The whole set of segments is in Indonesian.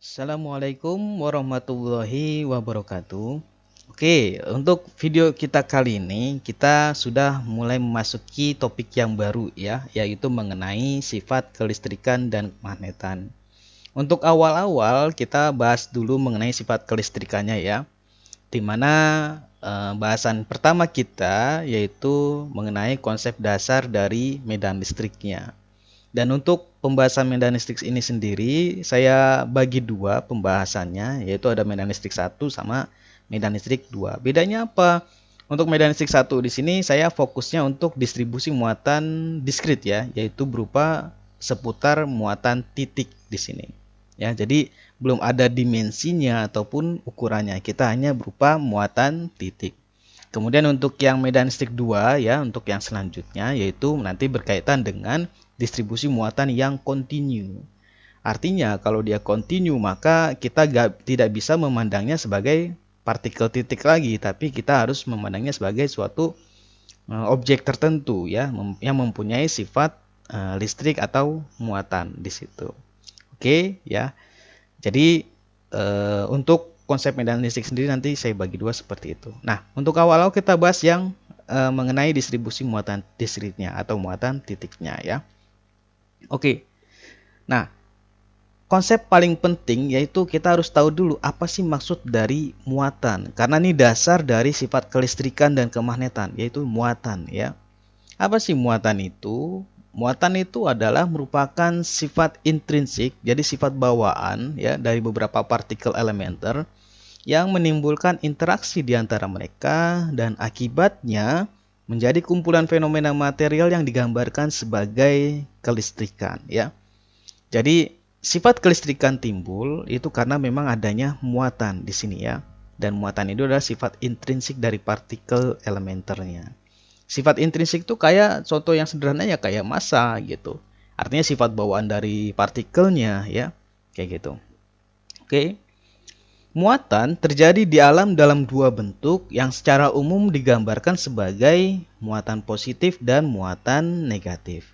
Assalamualaikum warahmatullahi wabarakatuh. Oke, untuk video kita kali ini kita sudah mulai memasuki topik yang baru ya, yaitu mengenai sifat kelistrikan dan kemagnetan. Untuk awal-awal kita bahas dulu mengenai sifat kelistrikannya ya, di mana bahasan pertama kita yaitu mengenai konsep dasar dari medan listriknya. Dan untuk pembahasan medan listrik ini sendiri, saya bagi dua pembahasannya, yaitu ada medan listrik 1 sama medan listrik 2. Bedanya apa? Untuk medan listrik 1 di sini saya fokusnya untuk distribusi muatan diskrit ya, yaitu berupa seputar muatan titik di sini. Ya, jadi belum ada dimensinya ataupun ukurannya. Kita hanya berupa muatan titik. Kemudian untuk yang medan listrik 2 ya, untuk yang selanjutnya yaitu nanti berkaitan dengan distribusi muatan yang kontinu. Artinya kalau dia kontinu maka kita tidak bisa memandangnya sebagai partikel titik lagi, tapi kita harus memandangnya sebagai suatu objek tertentu ya, yang mempunyai sifat listrik atau muatan di situ. Oke ya. Jadi untuk konsep medan listrik sendiri nanti saya bagi dua seperti itu. Nah, untuk awal-awal kita bahas yang mengenai distribusi muatan diskritnya atau muatan titiknya ya. Oke. Nah, konsep paling penting yaitu kita harus tahu dulu apa sih maksud dari muatan. Karena ini dasar dari sifat kelistrikan dan kemagnetan, yaitu muatan ya. Apa sih muatan itu? Muatan itu adalah merupakan sifat intrinsik, jadi sifat bawaan ya dari beberapa partikel elementer yang menimbulkan interaksi di antara mereka dan akibatnya menjadi kumpulan fenomena material yang digambarkan sebagai kelistrikan ya. Jadi sifat kelistrikan timbul itu karena memang adanya muatan di sini ya. Dan muatan itu adalah sifat intrinsik dari partikel elementernya. Sifat intrinsik itu kayak contoh yang sederhananya kayak massa gitu. Artinya sifat bawaan dari partikelnya ya. Kayak gitu. Oke. Muatan terjadi di alam dalam dua bentuk yang secara umum digambarkan sebagai muatan positif dan muatan negatif.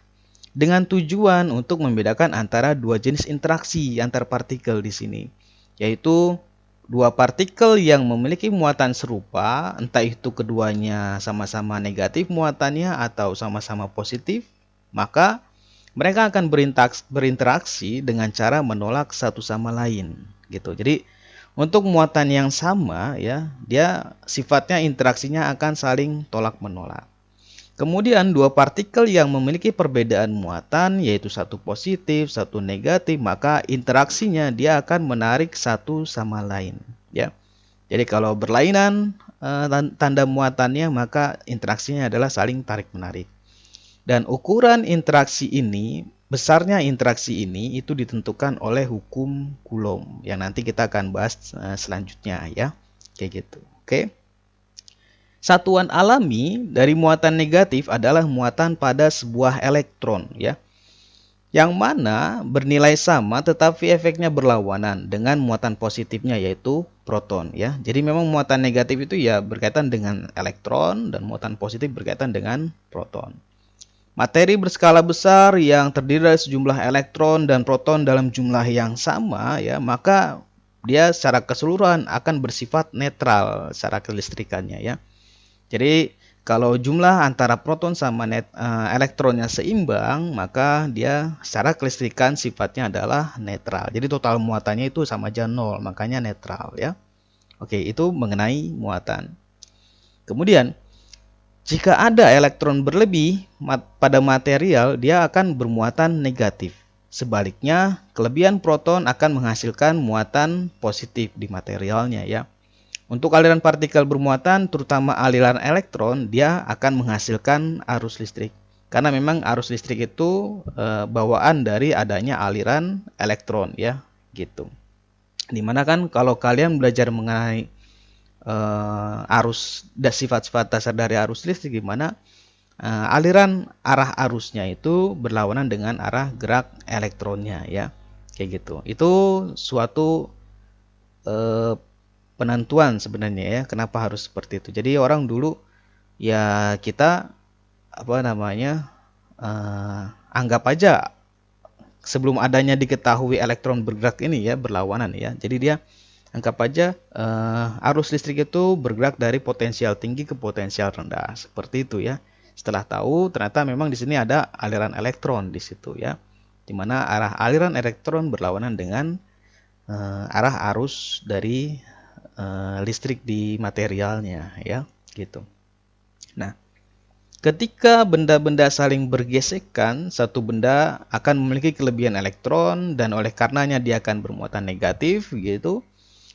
Dengan tujuan untuk membedakan antara dua jenis interaksi antar partikel di sini, yaitu dua partikel yang memiliki muatan serupa, entah itu keduanya sama-sama negatif muatannya atau sama-sama positif, maka mereka akan berinteraksi dengan cara menolak satu sama lain, gitu. Jadi untuk muatan yang sama ya, dia sifatnya interaksinya akan saling tolak menolak. Kemudian dua partikel yang memiliki perbedaan muatan yaitu satu positif, satu negatif, maka interaksinya dia akan menarik satu sama lain ya. Jadi kalau berlainan tanda muatannya maka interaksinya adalah saling tarik menarik. Dan ukuran interaksi ini, besarnya interaksi ini itu ditentukan oleh hukum Coulomb yang nanti kita akan bahas selanjutnya ya. Kayak gitu. Oke. Satuan alami dari muatan negatif adalah muatan pada sebuah elektron ya. Yang mana bernilai sama tetapi efeknya berlawanan dengan muatan positifnya yaitu proton ya. Jadi memang muatan negatif itu ya berkaitan dengan elektron dan muatan positif berkaitan dengan proton. Materi berskala besar yang terdiri dari sejumlah elektron dan proton dalam jumlah yang sama ya, maka dia secara keseluruhan akan bersifat netral secara kelistrikannya ya. Jadi kalau jumlah antara proton sama elektronnya seimbang, maka dia secara kelistrikan sifatnya adalah netral. Jadi total muatannya itu sama aja 0, makanya netral ya. Oke, itu mengenai muatan. Kemudian jika ada elektron berlebih pada material, dia akan bermuatan negatif. Sebaliknya, kelebihan proton akan menghasilkan muatan positif di materialnya ya. Untuk aliran partikel bermuatan, terutama aliran elektron, dia akan menghasilkan arus listrik. Karena memang arus listrik itu bawaan dari adanya aliran elektron ya, gitu. Dimana kan kalau kalian belajar mengenai arus dan sifat-sifat dasar dari arus listrik, gimana aliran arah arusnya itu berlawanan dengan arah gerak elektronnya ya, kayak gitu. Itu suatu penentuan sebenarnya ya, kenapa harus seperti itu. Jadi orang dulu ya kita anggap aja sebelum adanya diketahui elektron bergerak ini ya, berlawanan ya. Jadi dia anggap aja arus listrik itu bergerak dari potensial tinggi ke potensial rendah, seperti itu ya. Setelah tahu ternyata memang di sini ada aliran elektron di situ ya, di mana arah aliran elektron berlawanan dengan arah arus dari listrik di materialnya ya, gitu. Nah, ketika benda-benda saling bergesekan, satu benda akan memiliki kelebihan elektron dan oleh karenanya dia akan bermuatan negatif gitu.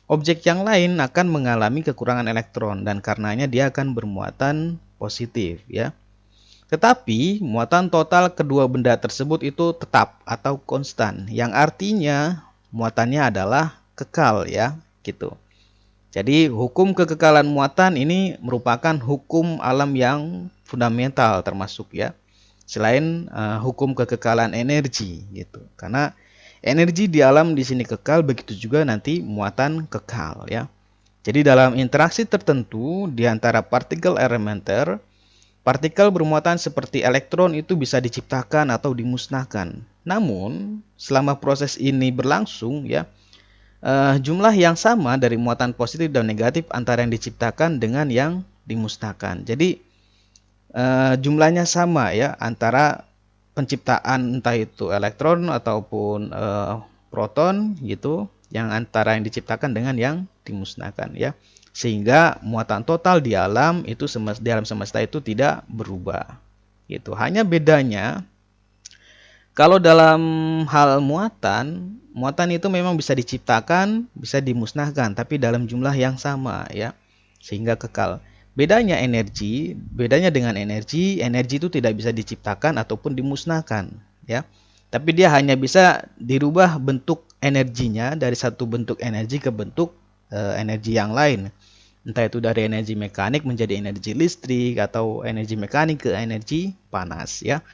Objek yang lain akan mengalami kekurangan elektron dan karenanya dia akan bermuatan positif ya. Tetapi muatan total kedua benda tersebut itu tetap atau konstan, yang artinya muatannya adalah kekal ya, gitu. Jadi hukum kekekalan muatan ini merupakan hukum alam yang fundamental termasuk ya. Selain hukum kekekalan energi gitu. Karena energi di alam di sini kekal, begitu juga nanti muatan kekal ya. Jadi dalam interaksi tertentu di antara partikel elementer, partikel bermuatan seperti elektron itu bisa diciptakan atau dimusnahkan. Namun, selama proses ini berlangsung ya, jumlah yang sama dari muatan positif dan negatif antara yang diciptakan dengan yang dimusnahkan. Jadi jumlahnya sama ya antara penciptaan entah itu elektron ataupun proton gitu, yang antara yang diciptakan dengan yang dimusnahkan ya. Sehingga muatan total di alam itu di alam semesta itu tidak berubah. Gitu. Hanya bedanya kalau dalam hal muatan, muatan itu memang bisa diciptakan, bisa dimusnahkan, tapi dalam jumlah yang sama ya, sehingga kekal. Bedanya dengan energi, energi itu tidak bisa diciptakan ataupun dimusnahkan ya. Tapi dia hanya bisa dirubah bentuk energinya dari satu bentuk energi ke bentuk energi yang lain. Entah itu dari energi mekanik menjadi energi listrik atau energi mekanik ke energi panas ya.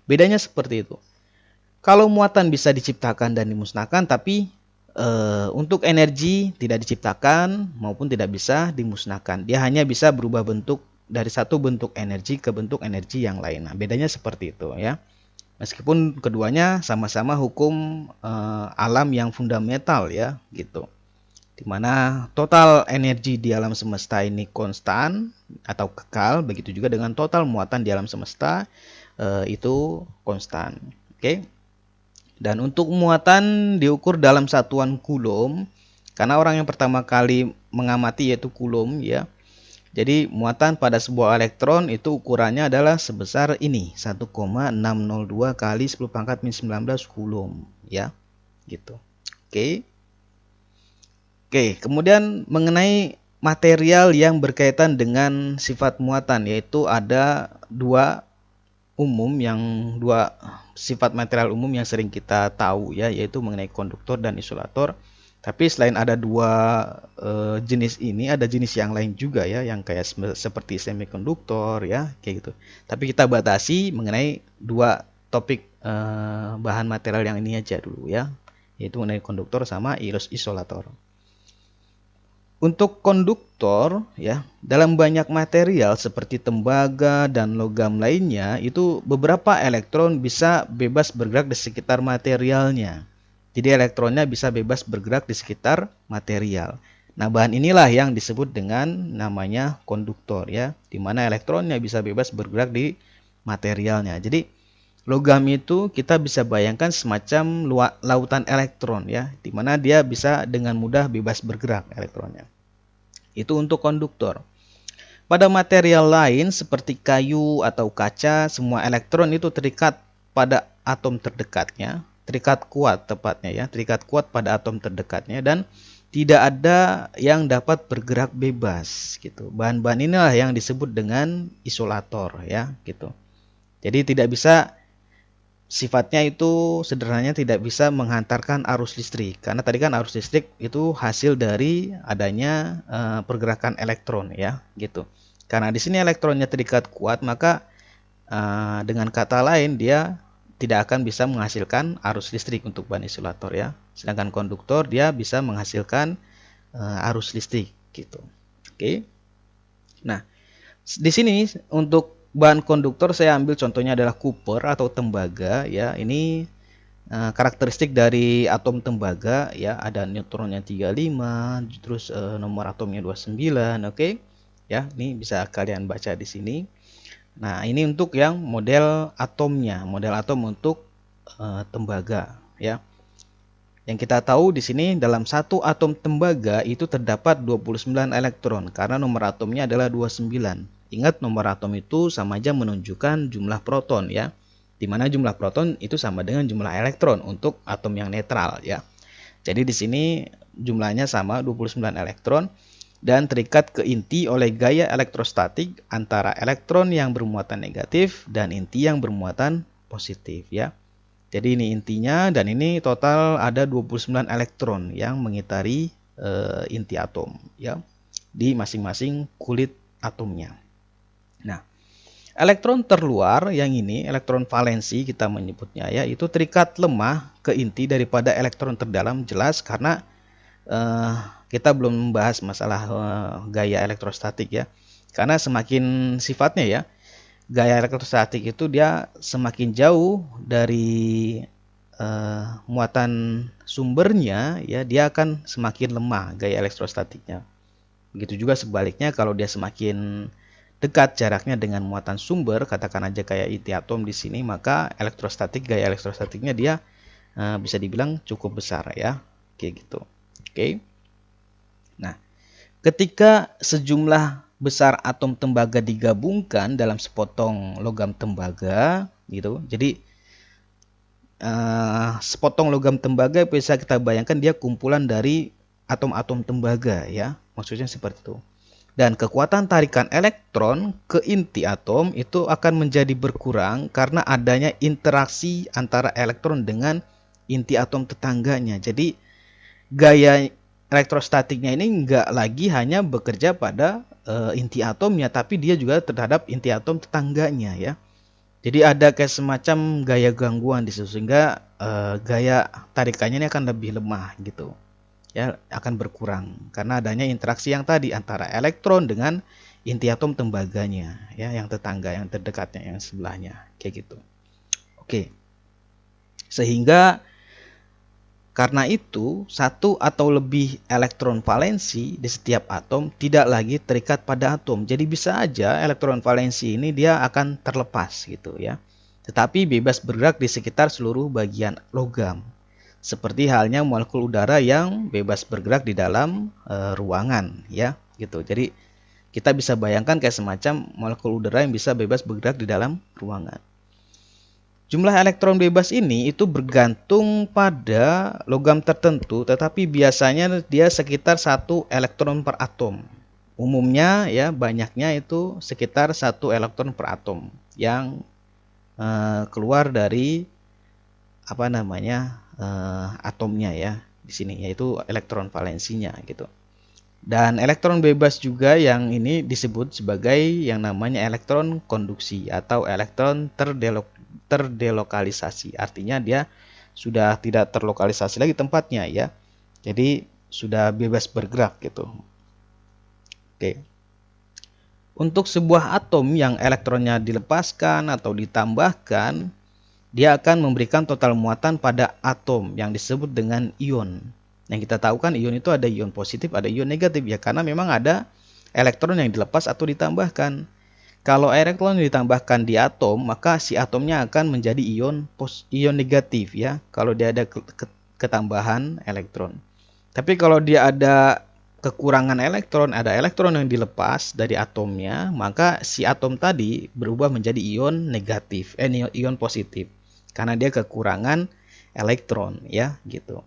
Bedanya seperti itu. Kalau muatan bisa diciptakan dan dimusnahkan, tapi untuk energi tidak diciptakan maupun tidak bisa dimusnahkan. Dia hanya bisa berubah bentuk dari satu bentuk energi ke bentuk energi yang lain. Nah, bedanya seperti itu ya. Meskipun keduanya sama-sama hukum alam yang fundamental ya, gitu. Dimana total energi di alam semesta ini konstan atau kekal, begitu juga dengan total muatan di alam semesta itu konstan. Oke. Dan untuk muatan diukur dalam satuan kulom, karena orang yang pertama kali mengamati yaitu kulom ya. Jadi muatan pada sebuah elektron itu ukurannya adalah sebesar ini, 1,602 kali 10 pangkat min 19 kulom ya. Gitu. Oke. Oke, kemudian mengenai material yang berkaitan dengan sifat muatan, yaitu ada dua sifat material umum yang sering kita tahu ya, yaitu mengenai konduktor dan isolator. Tapi selain ada dua jenis ini, ada jenis yang lain juga ya, yang kayak seperti semikonduktor ya, kayak gitu. Tapi kita batasi mengenai dua topik bahan material yang ini aja dulu ya, yaitu mengenai konduktor sama isolator. Untuk konduktor ya, dalam banyak material seperti tembaga dan logam lainnya, itu beberapa elektron bisa bebas bergerak di sekitar materialnya. Jadi elektronnya bisa bebas bergerak di sekitar material. Nah, bahan inilah yang disebut dengan namanya konduktor ya, di mana elektronnya bisa bebas bergerak di materialnya. Jadi logam itu kita bisa bayangkan semacam lautan elektron ya, di mana dia bisa dengan mudah bebas bergerak elektronnya. Itu untuk konduktor. Pada material lain seperti kayu atau kaca, semua elektron itu terikat pada atom terdekatnya, terikat kuat tepatnya ya, terikat kuat pada atom terdekatnya dan tidak ada yang dapat bergerak bebas gitu. Bahan-bahan inilah yang disebut dengan isolator ya, gitu. Jadi tidak bisa, sifatnya itu sederhananya tidak bisa menghantarkan arus listrik, karena tadi kan arus listrik itu hasil dari adanya pergerakan elektron ya, gitu. Karena di sini elektronnya terikat kuat, maka dengan kata lain dia tidak akan bisa menghasilkan arus listrik untuk bahan isolator ya. Sedangkan konduktor dia bisa menghasilkan arus listrik gitu. Oke. Nah, di sini untuk bahan konduktor saya ambil contohnya adalah copper atau tembaga ya. Ini karakteristik dari atom tembaga ya, ada neutronnya 35, terus nomor atomnya 29, oke. Ya, ini bisa kalian baca di sini. Nah, ini untuk yang model atomnya, model atom untuk tembaga ya. Yang kita tahu di sini dalam satu atom tembaga itu terdapat 29 elektron karena nomor atomnya adalah 29. Ingat, nomor atom itu sama aja menunjukkan jumlah proton ya. Di mana jumlah proton itu sama dengan jumlah elektron untuk atom yang netral ya. Jadi di sini jumlahnya sama 29 elektron dan terikat ke inti oleh gaya elektrostatik antara elektron yang bermuatan negatif dan inti yang bermuatan positif ya. Jadi ini intinya, dan ini total ada 29 elektron yang mengitari inti atom ya di masing-masing kulit atomnya. Nah, elektron terluar yang ini, elektron valensi kita menyebutnya ya, itu terikat lemah ke inti daripada elektron terdalam, jelas karena kita belum membahas masalah gaya elektrostatik ya. Karena semakin sifatnya ya, gaya elektrostatik itu dia semakin jauh dari muatan sumbernya ya, dia akan semakin lemah gaya elektrostatiknya. Begitu juga sebaliknya, kalau dia semakin dekat jaraknya dengan muatan sumber, katakan aja kayak inti atom di sini, maka gaya elektrostatiknya dia bisa dibilang cukup besar ya, kayak gitu. Oke. Nah, ketika sejumlah besar atom tembaga digabungkan dalam sepotong logam tembaga gitu. Jadi sepotong logam tembaga bisa kita bayangkan dia kumpulan dari atom-atom tembaga ya. Maksudnya seperti itu. Dan kekuatan tarikan elektron ke inti atom itu akan menjadi berkurang karena adanya interaksi antara elektron dengan inti atom tetangganya. Jadi gaya elektrostatiknya ini enggak lagi hanya bekerja pada inti atomnya, tapi dia juga terhadap inti atom tetangganya ya. Jadi ada kayak semacam gaya gangguan di situ, sehingga gaya tarikannya ini akan lebih lemah gitu. Ya, akan berkurang karena adanya interaksi yang tadi antara elektron dengan inti atom tembaganya ya, yang tetangga, yang terdekatnya, yang sebelahnya, kayak gitu. Oke. Sehingga karena itu, satu atau lebih elektron valensi di setiap atom tidak lagi terikat pada atom. Jadi bisa aja elektron valensi ini dia akan terlepas gitu ya. Tetapi bebas bergerak di sekitar seluruh bagian logam. Seperti halnya molekul udara yang bebas bergerak di dalam ruangan ya, gitu. Jadi kita bisa bayangkan kayak semacam molekul udara yang bisa bebas bergerak di dalam ruangan. Jumlah elektron bebas ini itu bergantung pada logam tertentu, tetapi biasanya dia sekitar 1 elektron per atom. Umumnya ya, banyaknya itu sekitar 1 elektron per atom yang keluar dari atomnya ya di sini, yaitu elektron valensinya gitu. Dan elektron bebas juga yang ini disebut sebagai yang namanya elektron konduksi atau elektron terdelokalisasi. Artinya dia sudah tidak terlokalisasi lagi tempatnya ya. Jadi sudah bebas bergerak gitu. Oke. Untuk sebuah atom yang elektronnya dilepaskan atau ditambahkan, dia akan memberikan total muatan pada atom yang disebut dengan ion. Yang kita tahu kan ion itu ada ion positif, ada ion negatif ya, karena memang ada elektron yang dilepas atau ditambahkan. Kalau elektron ditambahkan di atom, maka si atomnya akan menjadi ion negatif ya, kalau dia ada ketambahan elektron. Tapi kalau dia ada kekurangan elektron, ada elektron yang dilepas dari atomnya, maka si atom tadi berubah menjadi ion negatif, ion positif, karena dia kekurangan elektron ya, gitu.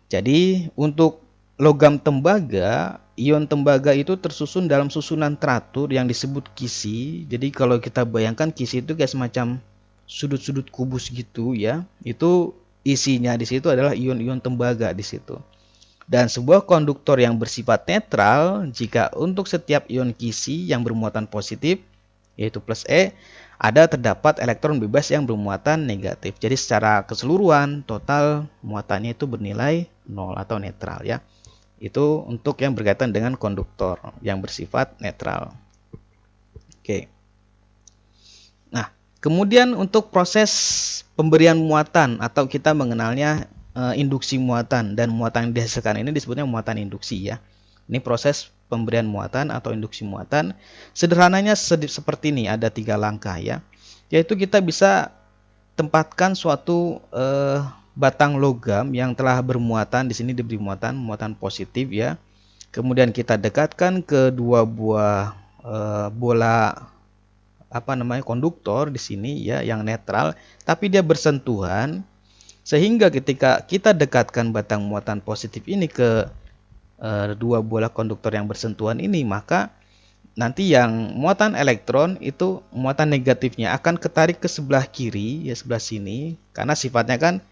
Jadi untuk logam tembaga, ion tembaga itu tersusun dalam susunan teratur yang disebut kisi. Jadi kalau kita bayangkan kisi itu kayak semacam sudut-sudut kubus gitu ya. Itu isinya di situ adalah ion-ion tembaga di situ. Dan sebuah konduktor yang bersifat netral jika untuk setiap ion kisi yang bermuatan positif, yaitu plus E, ada terdapat elektron bebas yang bermuatan negatif. Jadi secara keseluruhan total muatannya itu bernilai 0 atau netral ya. Itu untuk yang berkaitan dengan konduktor yang bersifat netral. Oke. Nah, Kemudian untuk proses pemberian muatan atau kita mengenalnya induksi muatan, dan muatan yang dihasilkan ini disebutnya muatan induksi ya. Ini proses pemberian muatan atau induksi muatan. Sederhananya seperti ini, ada 3 langkah ya. Yaitu kita bisa tempatkan suatu batang logam yang telah bermuatan, di sini diberi muatan positif ya. Kemudian kita dekatkan ke 2 buah bola konduktor di sini ya, yang netral, tapi dia bersentuhan, sehingga ketika kita dekatkan batang muatan positif ini ke 2 bola konduktor yang bersentuhan ini, maka nanti yang muatan elektron itu muatan negatifnya akan ketarik ke sebelah kiri ya, sebelah sini, karena sifatnya kan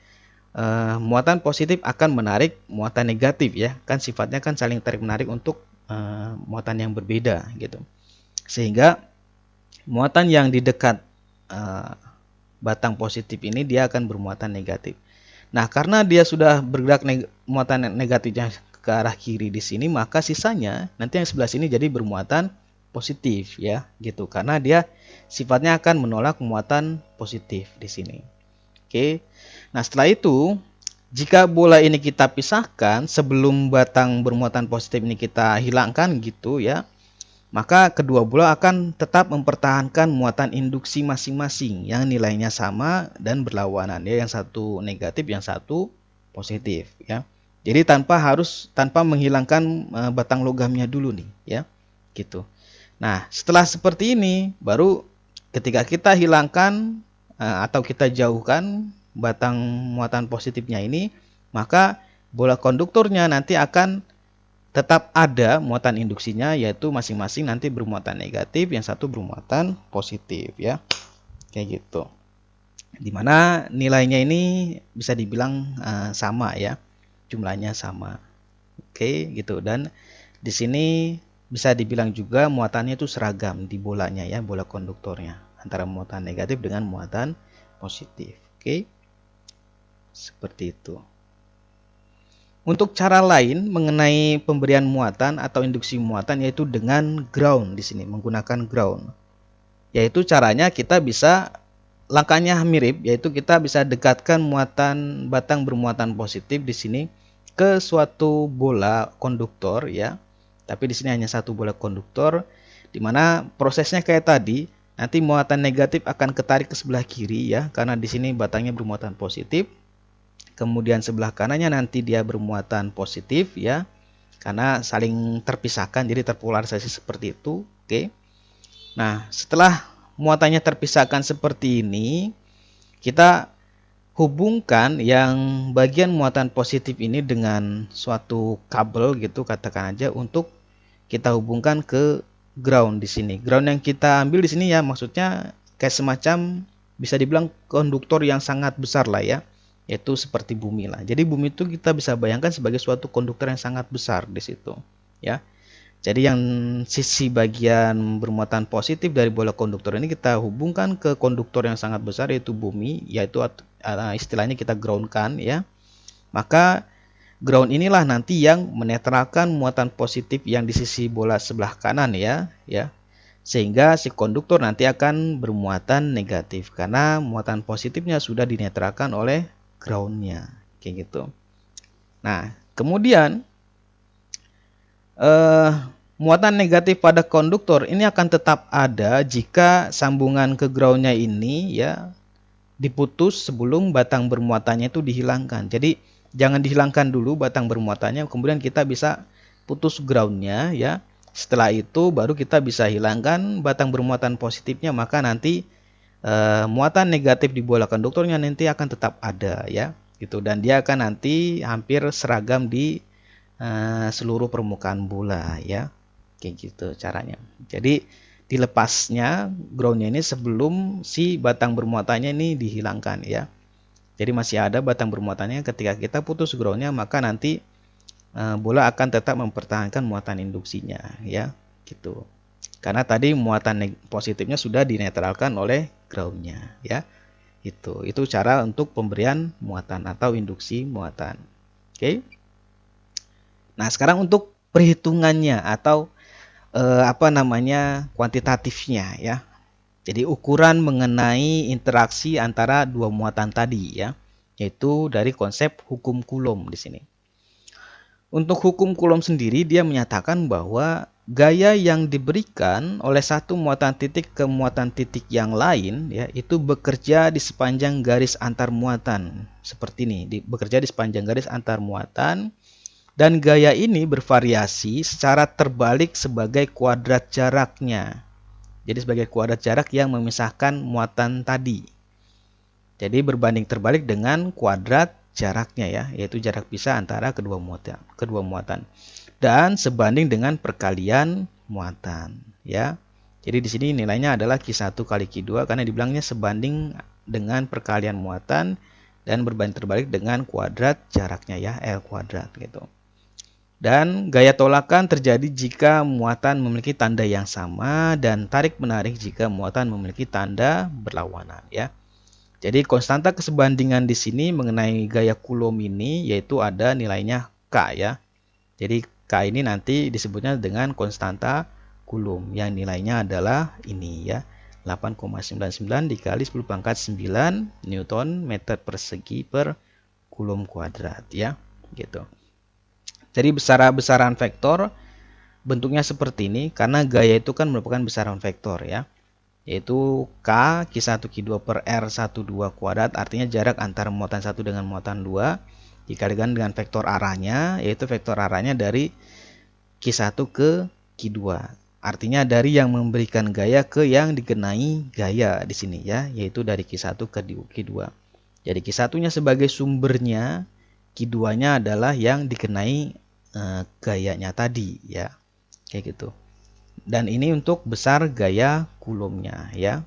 muatan positif akan menarik muatan negatif ya, kan sifatnya kan saling tarik menarik untuk muatan yang berbeda gitu, sehingga muatan yang di dekat batang positif ini dia akan bermuatan negatif. Nah, karena dia sudah bergerak muatan negatifnya ke arah kiri di sini, maka sisanya nanti yang sebelah sini jadi bermuatan positif ya, gitu. Karena dia sifatnya akan menolak muatan positif di sini. Oke. Nah, setelah itu jika bola ini kita pisahkan sebelum batang bermuatan positif ini kita hilangkan gitu ya, maka kedua bola akan tetap mempertahankan muatan induksi masing-masing yang nilainya sama dan berlawanan ya, yang satu negatif, yang satu positif ya. Jadi tanpa menghilangkan batang logamnya dulu nih ya, gitu. Nah, setelah seperti ini baru ketika kita hilangkan atau kita jauhkan batang muatan positifnya ini, maka bola konduktornya nanti akan tetap ada muatan induksinya, yaitu masing-masing nanti bermuatan negatif, yang satu bermuatan positif ya, kayak gitu. Dimana nilainya ini bisa dibilang sama ya, jumlahnya sama. Oke gitu. Dan di sini bisa dibilang juga muatannya itu seragam di bolanya ya, bola konduktornya, antara muatan negatif dengan muatan positif. Oke, seperti itu. Untuk cara lain mengenai pemberian muatan atau induksi muatan, yaitu dengan ground di sini, menggunakan ground. Yaitu caranya kita bisa, langkahnya mirip, yaitu kita bisa dekatkan batang bermuatan positif di sini ke suatu bola konduktor ya. Tapi di sini hanya satu bola konduktor, di mana prosesnya kayak tadi, nanti muatan negatif akan ketarik ke sebelah kiri ya, karena di sini batangnya bermuatan positif. Kemudian sebelah kanannya nanti dia bermuatan positif ya, karena saling terpisahkan, jadi terpolarisasi seperti itu. Oke. Nah, setelah muatannya terpisahkan seperti ini, kita hubungkan yang bagian muatan positif ini dengan suatu kabel gitu, katakan aja, untuk kita hubungkan ke ground di sini. Ground yang kita ambil di sini ya, maksudnya kayak semacam bisa dibilang konduktor yang sangat besar lah ya, yaitu seperti bumi lah. Jadi bumi itu kita bisa bayangkan sebagai suatu konduktor yang sangat besar di situ ya. Jadi yang sisi bagian bermuatan positif dari bola konduktor ini kita hubungkan ke konduktor yang sangat besar, yaitu bumi, yaitu istilahnya kita groundkan ya. Maka ground inilah nanti yang menetralkan muatan positif yang di sisi bola sebelah kanan ya, sehingga si konduktor nanti akan bermuatan negatif karena muatan positifnya sudah dinetralkan oleh groundnya, kayak gitu. Nah, kemudian muatan negatif pada konduktor ini akan tetap ada jika sambungan ke groundnya ini ya diputus sebelum batang bermuatannya itu dihilangkan. Jadi jangan dihilangkan dulu batang bermuatannya, kemudian kita bisa putus groundnya ya. Setelah itu baru kita bisa hilangkan batang bermuatan positifnya, maka nanti muatan negatif di bola konduktornya nanti akan tetap ada ya, gitu, dan dia akan nanti hampir seragam di seluruh permukaan bola ya, kayak gitu caranya. Jadi dilepasnya groundnya ini sebelum si batang bermuatannya ini dihilangkan ya. Jadi masih ada batang bermuatannya, ketika kita putus groundnya maka nanti bola akan tetap mempertahankan muatan induksinya ya, gitu. Karena tadi muatan positifnya sudah dinetralkan oleh groundnya ya. Itu cara untuk pemberian muatan atau induksi muatan. Oke. Nah, sekarang untuk perhitungannya atau kuantitatifnya ya. Jadi ukuran mengenai interaksi antara dua muatan tadi ya, yaitu dari konsep hukum Coulomb di sini. Untuk hukum Coulomb sendiri dia menyatakan bahwa gaya yang diberikan oleh satu muatan titik ke muatan titik yang lain ya itu bekerja di sepanjang garis antar muatan. Seperti ini, bekerja di sepanjang garis antar muatan dan gaya ini bervariasi secara terbalik sebagai kuadrat jaraknya. Jadi sebagai kuadrat jarak yang memisahkan muatan tadi. Jadi berbanding terbalik dengan kuadrat jaraknya ya, yaitu jarak pisah antara kedua muatan. Dan sebanding dengan perkalian muatan ya. Jadi di sini nilainya adalah Q1 kali Q2 karena dibilangnya sebanding dengan perkalian muatan dan berbanding terbalik dengan kuadrat jaraknya ya, L kuadrat gitu. Dan gaya tolakan terjadi jika muatan memiliki tanda yang sama dan tarik-menarik jika muatan memiliki tanda berlawanan ya. Jadi konstanta kesebandingan di sini mengenai gaya Coulomb ini yaitu ada nilainya K ya. Jadi K ini nanti disebutnya dengan konstanta Coulomb yang nilainya adalah ini ya. 8,99 dikali 10 pangkat 9 Newton meter persegi per Coulomb kuadrat ya. Gitu. Jadi besaran vektor bentuknya seperti ini karena gaya itu kan merupakan besaran vektor ya. Yaitu K, Q1, Q2 per R12 kuadrat artinya jarak antara muatan 1 dengan muatan 2 dikalikan dengan vektor arahnya yaitu vektor arahnya dari Q1 ke Q2. Artinya dari yang memberikan gaya ke yang dikenai gaya di sini ya, yaitu dari Q1 ke Q2. Jadi Q1-nya sebagai sumbernya, Q2-nya adalah yang dikenai gayanya tadi ya. Kayak gitu. Dan ini untuk besar gaya Coulomb-nya ya.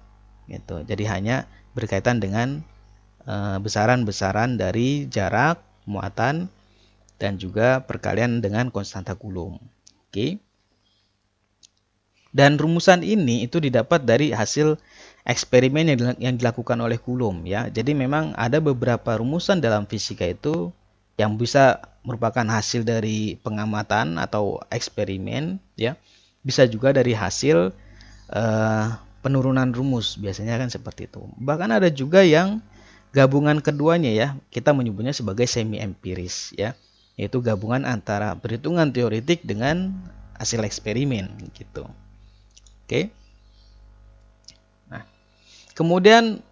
Gitu. Jadi hanya berkaitan dengan besaran-besaran dari jarak, muatan dan juga perkalian dengan konstanta Coulomb. Oke. Dan rumusan ini itu didapat dari hasil eksperimen yang dilakukan oleh Coulomb ya. Jadi memang ada beberapa rumusan dalam fisika itu yang bisa merupakan hasil dari pengamatan atau eksperimen ya. Bisa juga dari hasil penurunan rumus, biasanya kan seperti itu. Bahkan ada juga yang gabungan keduanya ya, kita menyebutnya sebagai semi empiris ya, yaitu gabungan antara perhitungan teoretik dengan hasil eksperimen gitu. Oke. Nah, kemudian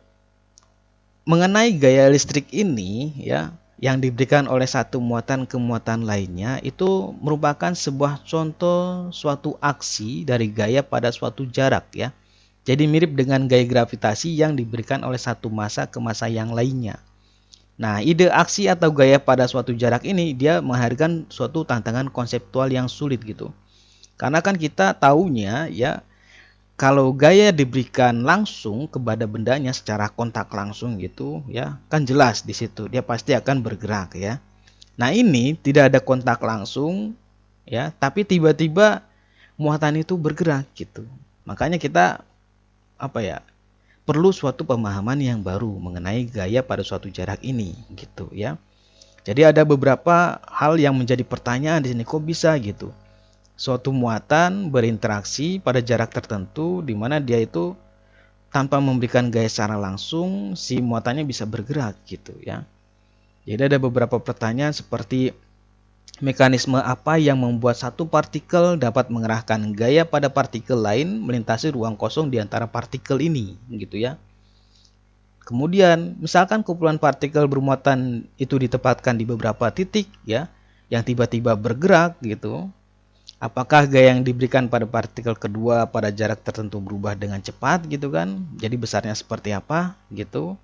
mengenai gaya listrik ini ya, yang diberikan oleh satu muatan ke muatan lainnya itu merupakan sebuah contoh suatu aksi dari gaya pada suatu jarak ya. Jadi mirip dengan gaya gravitasi yang diberikan oleh satu massa ke massa yang lainnya. Nah, ide aksi atau gaya pada suatu jarak ini dia menghadirkan suatu tantangan konseptual yang sulit gitu. Karena kan kita taunya ya kalau gaya diberikan langsung kepada bendanya secara kontak langsung gitu ya, kan jelas di situ dia pasti akan bergerak ya. Nah, ini tidak ada kontak langsung ya, tapi tiba-tiba muatan itu bergerak gitu. Makanya kita perlu suatu pemahaman yang baru mengenai gaya pada suatu jarak ini gitu ya. Jadi ada beberapa hal yang menjadi pertanyaan di sini, kok bisa gitu? Suatu muatan berinteraksi pada jarak tertentu di mana dia itu tanpa memberikan gaya secara langsung si muatannya bisa bergerak gitu ya. Jadi ada beberapa pertanyaan seperti mekanisme apa yang membuat satu partikel dapat mengerahkan gaya pada partikel lain melintasi ruang kosong di antara partikel ini gitu ya. Kemudian misalkan kumpulan partikel bermuatan itu ditempatkan di beberapa titik ya yang tiba-tiba bergerak gitu. Apakah gaya yang diberikan pada partikel kedua pada jarak tertentu berubah dengan cepat gitu kan? Jadi besarnya seperti apa gitu.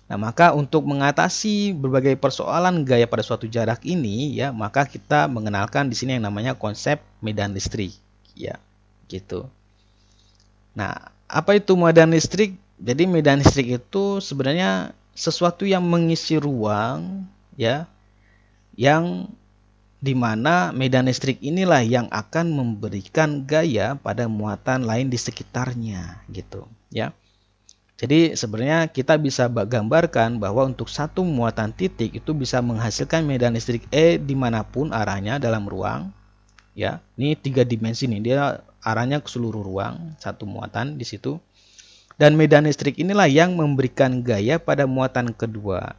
Nah, maka untuk mengatasi berbagai persoalan gaya pada suatu jarak ini ya, maka kita mengenalkan di sini yang namanya konsep medan listrik ya. Gitu. Nah, apa itu medan listrik? Jadi medan listrik itu sebenarnya sesuatu yang mengisi ruang ya, yang di mana medan listrik inilah yang akan memberikan gaya pada muatan lain di sekitarnya gitu ya. Jadi sebenarnya kita bisa gambarkan bahwa untuk satu muatan titik itu bisa menghasilkan medan listrik E dimanapun arahnya dalam ruang ya. Ini 3 dimensi nih, dia arahnya ke seluruh ruang satu muatan di situ. Dan medan listrik inilah yang memberikan gaya pada muatan kedua.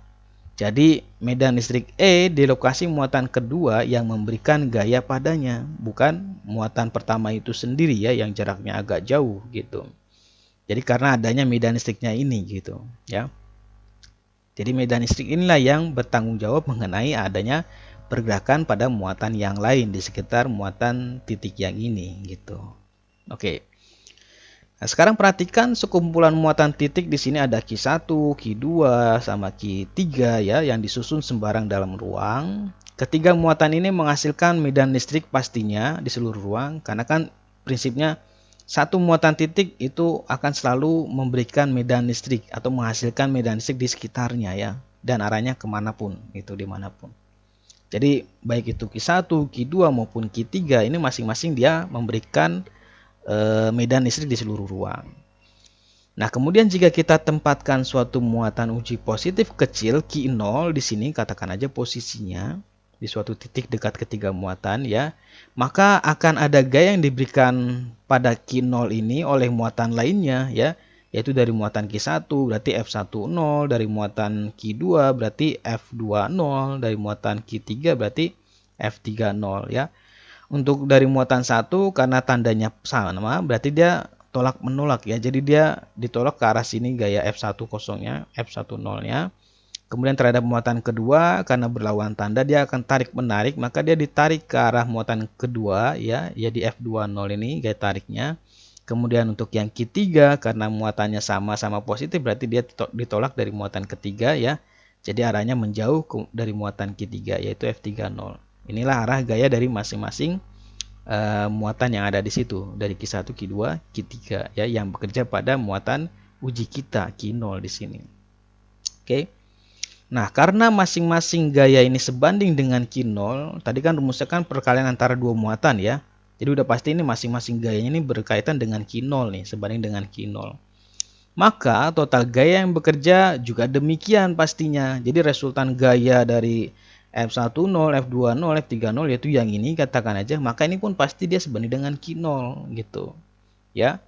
Jadi medan listrik E di lokasi muatan kedua yang memberikan gaya padanya, bukan muatan pertama itu sendiri ya yang jaraknya agak jauh gitu. Jadi karena adanya medan listriknya ini gitu ya. Jadi medan listrik inilah yang bertanggung jawab mengenai adanya pergerakan pada muatan yang lain di sekitar muatan titik yang ini gitu. Oke. Nah, sekarang perhatikan sekumpulan muatan titik di sini ada Q1, Q2 sama Q3 ya yang disusun sembarang dalam ruang. Ketiga muatan ini menghasilkan medan listrik pastinya di seluruh ruang karena kan prinsipnya satu muatan titik itu akan selalu memberikan medan listrik atau menghasilkan medan listrik di sekitarnya ya dan arahnya kemanapun itu dimanapun. Jadi baik itu Q1, Q2 maupun Q3 ini masing-masing dia memberikan medan listrik di seluruh ruang. Nah, kemudian jika kita tempatkan suatu muatan uji positif kecil Q0 di sini, katakan aja posisinya di suatu titik dekat ketiga muatan ya, maka akan ada gaya yang diberikan pada Q0 ini oleh muatan lainnya ya, yaitu dari muatan Q1 berarti F10, dari muatan Q2 berarti F20, dari muatan Q3 berarti F30 ya. Untuk dari muatan satu karena tandanya sama berarti dia tolak menolak ya. Jadi dia ditolak ke arah sini gaya F10-nya, F10-nya. Kemudian terhadap muatan kedua karena berlawan tanda dia akan tarik menarik, maka dia ditarik ke arah muatan kedua ya, di F20 ini gaya tariknya. Kemudian untuk yang ketiga karena muatannya sama-sama positif berarti dia ditolak dari muatan ketiga ya. Jadi arahnya menjauh dari muatan ketiga yaitu F30. Inilah arah gaya dari masing-masing muatan yang ada di situ dari Q1, Q2, Q3 ya yang bekerja pada muatan uji kita Q0 di sini. Oke. Nah, karena masing-masing gaya ini sebanding dengan Q0, tadi kan rumusnya kan perkalian antara dua muatan ya. Jadi udah pasti ini masing-masing gayanya ini berkaitan dengan Q0 nih, sebanding dengan Q0. Maka total gaya yang bekerja juga demikian pastinya. Jadi resultan gaya dari F10, F20, F30 yaitu yang ini katakan aja, maka ini pun pasti dia sebanding dengan Q0 gitu. Ya.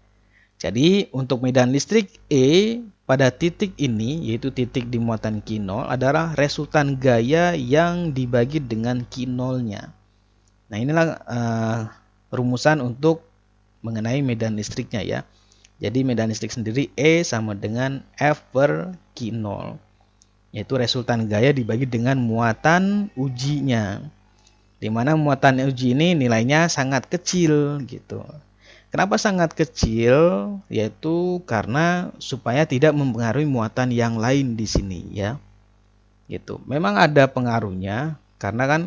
Jadi untuk medan listrik E pada titik ini yaitu titik di muatan Q0 adalah resultan gaya yang dibagi dengan Q0-nya. Nah, inilah rumusan untuk mengenai medan listriknya ya. Jadi medan listrik sendiri E sama dengan F per Q0. Yaitu resultan gaya dibagi dengan muatan ujinya. Di mana muatan uji ini nilainya sangat kecil gitu. Kenapa sangat kecil? Yaitu karena supaya tidak mempengaruhi muatan yang lain di sini ya. Gitu. Memang ada pengaruhnya karena kan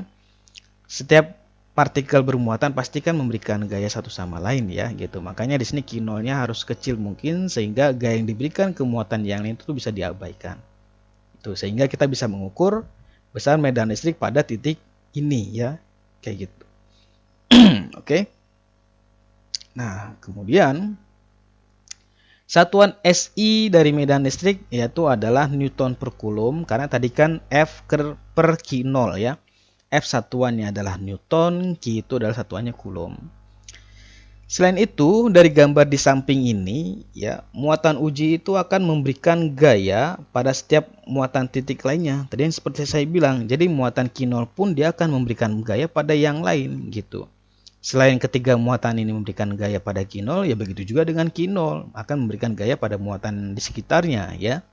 setiap partikel bermuatan pasti kan memberikan gaya satu sama lain ya gitu. Makanya di sini Q0-nya harus kecil mungkin sehingga gaya yang diberikan ke muatan yang lain itu bisa diabaikan. Itu sehingga kita bisa mengukur besar medan listrik pada titik ini ya. Kayak gitu. Oke. Nah, kemudian satuan SI dari medan listrik yaitu adalah Newton per Coulomb karena tadi kan F per Q0 ya. F satuannya adalah Newton, Q itu adalah satuannya Coulomb. Selain itu, dari gambar di samping ini, ya, muatan uji itu akan memberikan gaya pada setiap muatan titik lainnya. Tadi yang seperti saya bilang, jadi muatan Q0 pun dia akan memberikan gaya pada yang lain gitu. Selain ketiga muatan ini memberikan gaya pada Q0, ya begitu juga dengan Q0 akan memberikan gaya pada muatan di sekitarnya, ya.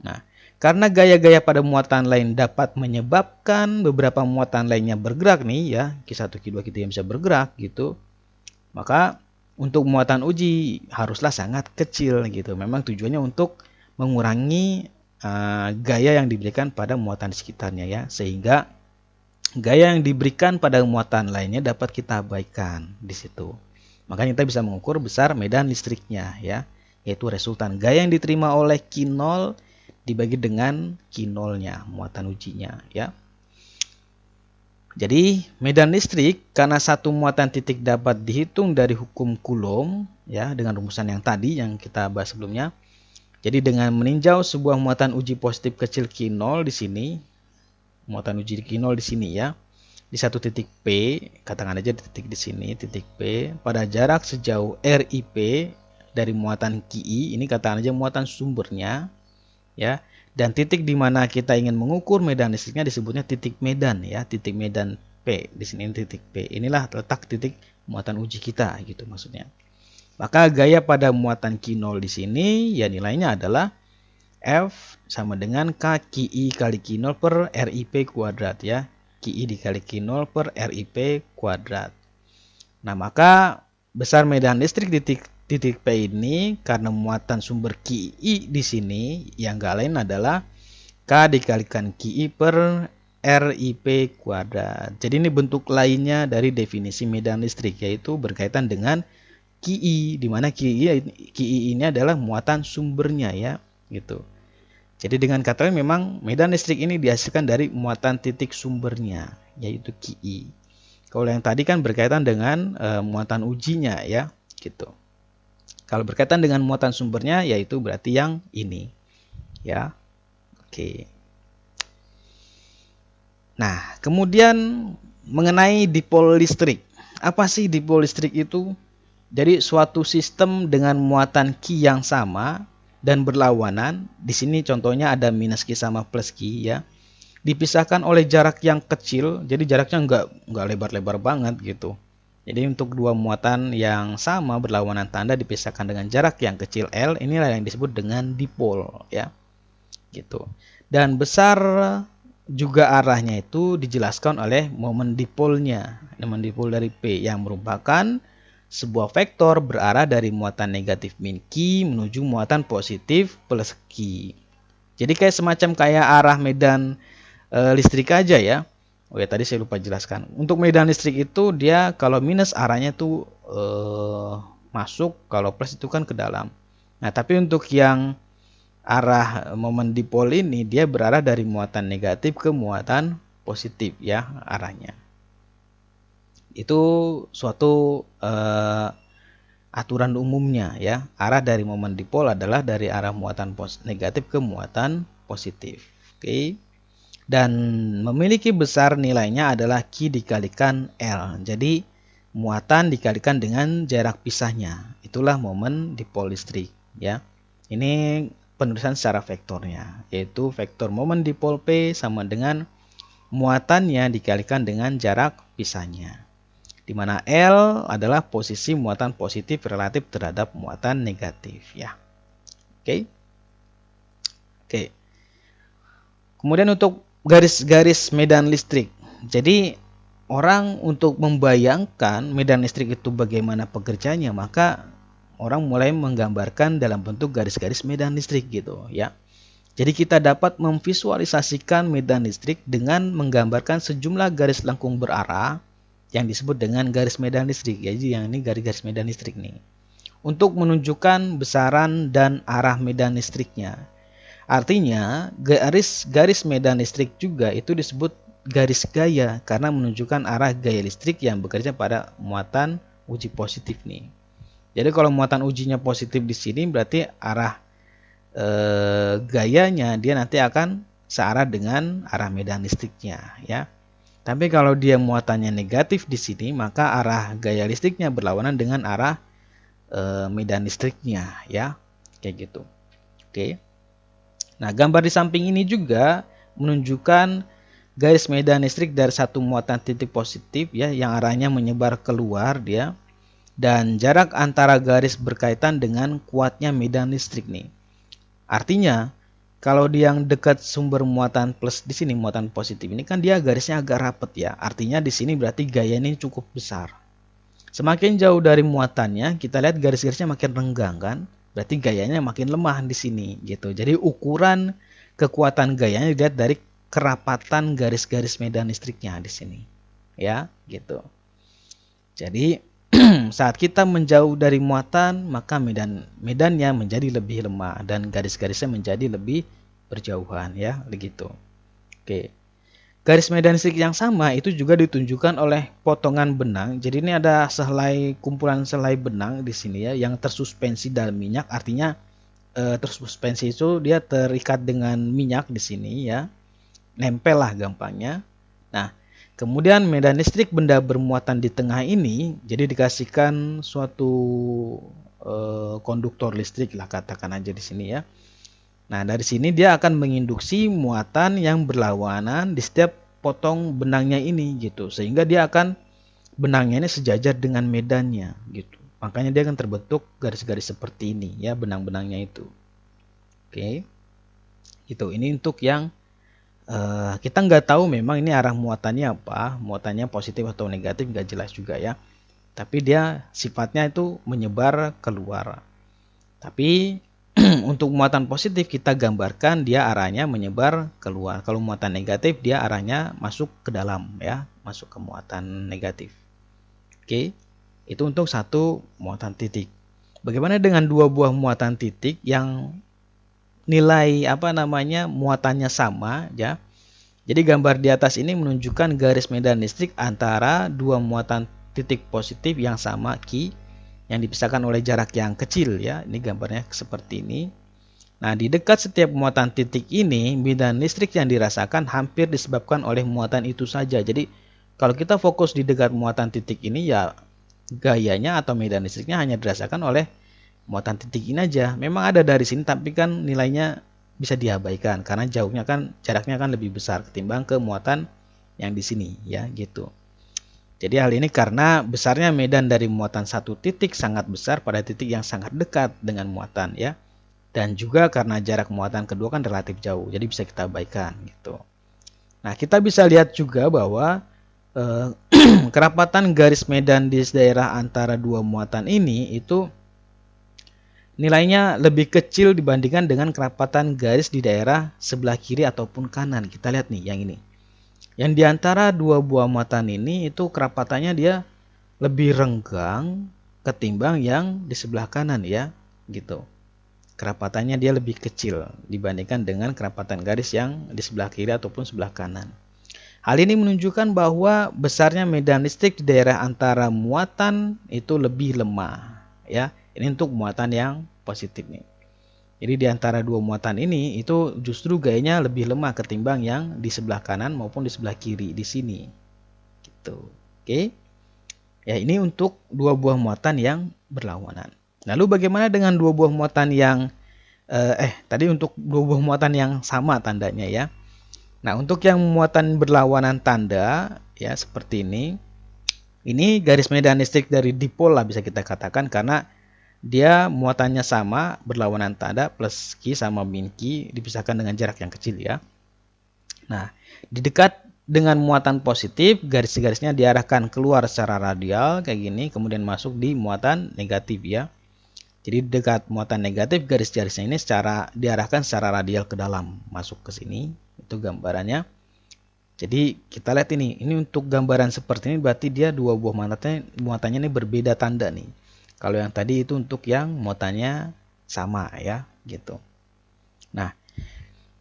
Nah, karena gaya-gaya pada muatan lain dapat menyebabkan beberapa muatan lainnya bergerak nih ya, Q1, Q2, Q3 bisa bergerak gitu. Maka untuk muatan uji haruslah sangat kecil gitu. Memang tujuannya untuk mengurangi gaya yang diberikan pada muatan sekitarnya ya, sehingga gaya yang diberikan pada muatan lainnya dapat kita abaikan di situ. Makanya kita bisa mengukur besar medan listriknya ya, yaitu resultan gaya yang diterima oleh Q0 dibagi dengan Q0-nya, muatan ujinya ya. Jadi medan listrik karena satu muatan titik dapat dihitung dari hukum Coulomb ya dengan rumusan yang tadi yang kita bahas sebelumnya. Jadi dengan meninjau sebuah muatan uji positif kecil Q0 di sini, muatan uji Q0 di sini ya. Di satu titik P, katakan aja di titik di sini, titik P pada jarak sejauh RIP dari muatan QI, ini katakan aja muatan sumbernya, ya. Dan titik di mana kita ingin mengukur medan listriknya disebutnya titik medan, ya, titik medan P. Di sini titik P. Inilah letak titik muatan uji kita, gitu maksudnya. Maka gaya pada muatan Q0 di sini ya nilainya adalah F sama dengan K QI kali Q0 per RIP kuadrat, ya. QI dikali Q0 per RIP kuadrat. Nah, maka besar medan listrik di titik P ini karena muatan sumber QI di sini yang gak lain adalah K dikalikan QI per RIP kuadrat. Jadi ini bentuk lainnya dari definisi medan listrik, yaitu berkaitan dengan QI, di mana QI ini adalah muatan sumbernya, ya, gitu. Jadi dengan kata lain memang medan listrik ini dihasilkan dari muatan titik sumbernya, yaitu QI. Kalau yang tadi kan berkaitan dengan muatan ujinya, ya, gitu. Kalau berkaitan dengan muatan sumbernya, yaitu berarti yang ini, ya. Oke. Nah, kemudian mengenai dipol listrik. Apa sih dipol listrik itu? Jadi suatu sistem dengan muatan Q yang sama dan berlawanan. Di sini contohnya ada minus Q sama plus Q, ya. Dipisahkan oleh jarak yang kecil. Jadi jaraknya nggak lebar-lebar banget gitu. Jadi untuk dua muatan yang sama berlawanan tanda dipisahkan dengan jarak yang kecil L, inilah yang disebut dengan dipol, ya. Gitu. Dan besar juga arahnya itu dijelaskan oleh momen dipolnya. Momen dipol dari P yang merupakan sebuah vektor berarah dari muatan negatif min Q menuju muatan positif plus Q. Jadi kayak semacam kayak arah medan listrik aja, ya. Oh ya, tadi saya lupa jelaskan. Untuk medan listrik itu dia kalau minus arahnya tuh masuk, kalau plus itu kan ke dalam. Nah, tapi untuk yang arah momen dipol ini dia berarah dari muatan negatif ke muatan positif, ya, arahnya. Itu suatu aturan umumnya, ya. Arah dari momen dipol adalah dari arah muatan negatif ke muatan positif. Oke. Dan memiliki besar nilainya adalah Q dikalikan L. Jadi muatan dikalikan dengan jarak pisahnya. Itulah momen dipol listrik, ya. Ini penulisan secara vektornya, yaitu vektor momen dipol P sama dengan muatannya dikalikan dengan jarak pisahnya, di mana L adalah posisi muatan positif relatif terhadap muatan negatif, ya. Oke. Oke. Kemudian untuk garis-garis medan listrik. Jadi orang untuk membayangkan medan listrik itu bagaimana pekerjaannya, maka orang mulai menggambarkan dalam bentuk garis-garis medan listrik, gitu, ya. Jadi kita dapat memvisualisasikan medan listrik dengan menggambarkan sejumlah garis lengkung berarah yang disebut dengan garis medan listrik. Jadi yang ini garis-garis medan listrik nih. Untuk menunjukkan besaran dan arah medan listriknya. Artinya garis medan listrik juga itu disebut garis gaya karena menunjukkan arah gaya listrik yang bekerja pada muatan uji positif nih. Jadi kalau muatan ujinya positif di sini berarti arah gayanya dia nanti akan searah dengan arah medan listriknya, ya. Tapi kalau dia muatannya negatif di sini, maka arah gaya listriknya berlawanan dengan arah medan listriknya, ya. Kayak gitu. Oke. Nah, gambar di samping ini juga menunjukkan garis medan listrik dari satu muatan titik positif, ya, yang arahnya menyebar keluar dia, dan jarak antara garis berkaitan dengan kuatnya medan listrik nih. Artinya, kalau di yang dekat sumber muatan plus di sini muatan positif ini kan dia garisnya agak rapet, ya. Artinya di sini berarti gaya ini cukup besar. Semakin jauh dari muatannya, kita lihat garis-garisnya makin renggang kan? Berarti gayanya makin lemah di sini, gitu. Jadi ukuran kekuatan gayanya dilihat dari kerapatan garis-garis medan listriknya di sini, ya, gitu. Jadi saat kita menjauh dari muatan, maka medannya menjadi lebih lemah dan garis-garisnya menjadi lebih berjauhan, ya, begitu. Oke. Garis medan listrik yang sama itu juga ditunjukkan oleh potongan benang. Jadi ini ada kumpulan selai benang di sini, ya, yang tersuspensi dalam minyak. Artinya tersuspensi itu dia terikat dengan minyak di sini, ya. Nempel lah gampangnya. Nah, kemudian medan listrik benda bermuatan di tengah ini jadi dikasihkan suatu konduktor listrik lah, katakan aja di sini ya. Nah, dari sini dia akan menginduksi muatan yang berlawanan di setiap potong benangnya ini gitu. Sehingga dia akan benangnya ini sejajar dengan medannya gitu. Makanya dia akan terbentuk garis-garis seperti ini ya, benang-benangnya itu. Oke. Gitu. Ini untuk yang kita nggak tahu memang ini arah muatannya apa, muatannya positif atau negatif nggak jelas juga ya. Tapi dia sifatnya itu menyebar keluar. Tapi untuk muatan positif kita gambarkan dia arahnya menyebar keluar. Kalau muatan negatif dia arahnya masuk ke dalam ya, masuk ke muatan negatif. Oke, itu untuk satu muatan titik. Bagaimana dengan dua buah muatan titik yang nilai muatannya sama ya? Jadi gambar di atas ini menunjukkan garis medan listrik antara dua muatan titik positif yang sama Q yang dipisahkan oleh jarak yang kecil ya. Ini gambarnya seperti ini. Nah, di dekat setiap muatan titik ini, medan listrik yang dirasakan hampir disebabkan oleh muatan itu saja. Jadi, kalau kita fokus di dekat muatan titik ini ya gayanya atau medan listriknya hanya dirasakan oleh muatan titik ini aja. Memang ada dari sini tapi kan nilainya bisa diabaikan karena jaraknya kan lebih besar ketimbang ke muatan yang di sini ya gitu. Jadi hal ini karena besarnya medan dari muatan satu titik sangat besar pada titik yang sangat dekat dengan muatan ya. Dan juga karena jarak muatan kedua kan relatif jauh. Jadi bisa kita abaikan gitu. Nah, kita bisa lihat juga bahwa kerapatan garis medan di daerah antara dua muatan ini itu nilainya lebih kecil dibandingkan dengan kerapatan garis di daerah sebelah kiri ataupun kanan. Kita lihat nih yang ini. Yang di antara dua buah muatan ini itu kerapatannya dia lebih renggang ketimbang yang di sebelah kanan ya, gitu. Kerapatannya dia lebih kecil dibandingkan dengan kerapatan garis yang di sebelah kiri ataupun sebelah kanan. Hal ini menunjukkan bahwa besarnya medan listrik di daerah antara muatan itu lebih lemah ya. Ini untuk muatan yang positif nih. Jadi di antara dua muatan ini itu justru gayanya lebih lemah ketimbang yang di sebelah kanan maupun di sebelah kiri di sini. Gitu. Oke. Ya, ini untuk dua buah muatan yang berlawanan. Lalu bagaimana dengan dua buah muatan yang tadi untuk dua buah muatan yang sama tandanya ya. Nah, untuk yang muatan berlawanan tanda ya seperti ini. Ini garis medan listrik dari dipol lah bisa kita katakan karena dia muatannya sama berlawanan tanda plus Q sama min Q dipisahkan dengan jarak yang kecil ya. Nah, di dekat dengan muatan positif garis-garisnya diarahkan keluar secara radial kayak gini kemudian masuk di muatan negatif ya. Jadi dekat muatan negatif garis-garisnya ini diarahkan secara radial ke dalam masuk ke sini. Itu gambarannya. Jadi kita lihat ini untuk gambaran seperti ini berarti dia dua buah muatannya ini berbeda tanda nih. Kalau yang tadi itu untuk yang muatannya sama ya, gitu. Nah,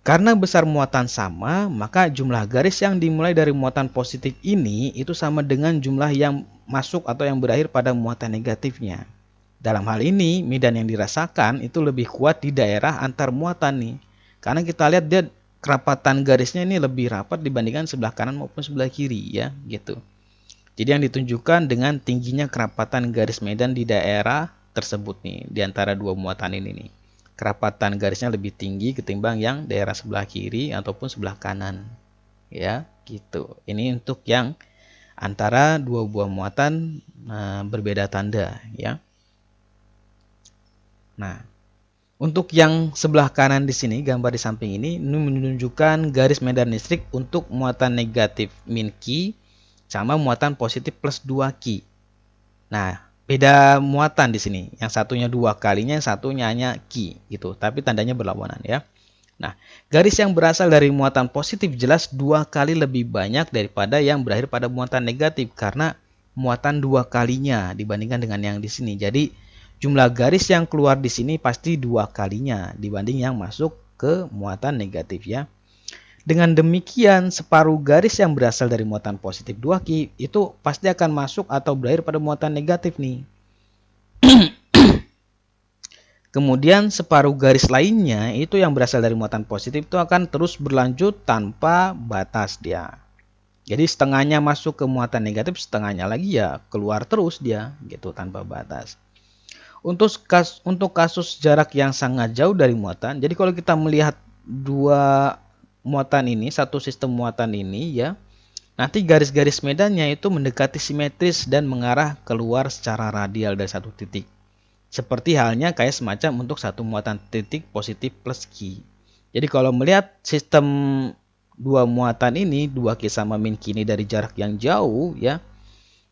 karena besar muatan sama, maka jumlah garis yang dimulai dari muatan positif ini itu sama dengan jumlah yang masuk atau yang berakhir pada muatan negatifnya. Dalam hal ini, medan yang dirasakan itu lebih kuat di daerah antar muatan nih. Karena kita lihat dia kerapatan garisnya ini lebih rapat dibandingkan sebelah kanan maupun sebelah kiri ya, gitu. Jadi yang ditunjukkan dengan tingginya kerapatan garis medan di daerah tersebut nih, di antara dua muatan ini nih. Kerapatan garisnya lebih tinggi ketimbang yang daerah sebelah kiri ataupun sebelah kanan. Ya, gitu. Ini untuk yang antara dua buah muatan berbeda tanda ya. Nah, untuk yang sebelah kanan di sini, gambar di samping ini menunjukkan garis medan listrik untuk muatan negatif min Q sama muatan positif plus 2Q. Nah, beda muatan di sini. Yang satunya dua kalinya, yang satunya hanya Q gitu. Tapi tandanya berlawanan ya. Nah, garis yang berasal dari muatan positif jelas dua kali lebih banyak daripada yang berakhir pada muatan negatif karena muatan dua kalinya dibandingkan dengan yang di sini. Jadi jumlah garis yang keluar di sini pasti dua kalinya dibanding yang masuk ke muatan negatif ya. Dengan demikian, separuh garis yang berasal dari muatan positif 2Q itu pasti akan masuk atau berakhir pada muatan negatif nih. Kemudian separuh garis lainnya itu yang berasal dari muatan positif itu akan terus berlanjut tanpa batas dia. Jadi setengahnya masuk ke muatan negatif, setengahnya lagi ya keluar terus dia gitu tanpa batas. Untuk kasus jarak yang sangat jauh dari muatan, jadi kalau kita melihat dua muatan ini, satu sistem muatan ini ya, nanti garis-garis medannya itu mendekati simetris dan mengarah keluar secara radial dari satu titik. Seperti halnya kayak semacam untuk satu muatan titik positif plus Q. Jadi kalau melihat sistem dua muatan ini, 2Q sama min Q ini dari jarak yang jauh ya,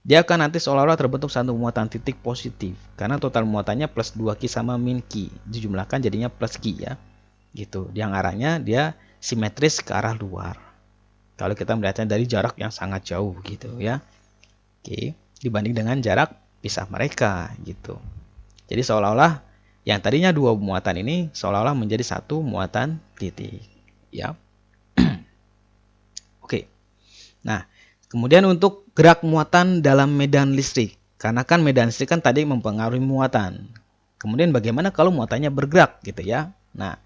dia akan nanti seolah-olah terbentuk satu muatan titik positif. Karena total muatannya plus 2Q sama min Q. Dijumlahkan jadinya plus Q ya. Gitu. Yang arahnya dia simetris ke arah luar. Kalau kita melihatnya dari jarak yang sangat jauh gitu ya. Oke, dibanding dengan jarak pisah mereka gitu. Jadi seolah-olah yang tadinya dua muatan ini seolah-olah menjadi satu muatan titik ya. Oke. Nah, kemudian untuk gerak muatan dalam medan listrik. Karena kan medan listrik kan tadi mempengaruhi muatan. Kemudian bagaimana kalau muatannya bergerak gitu ya. Nah,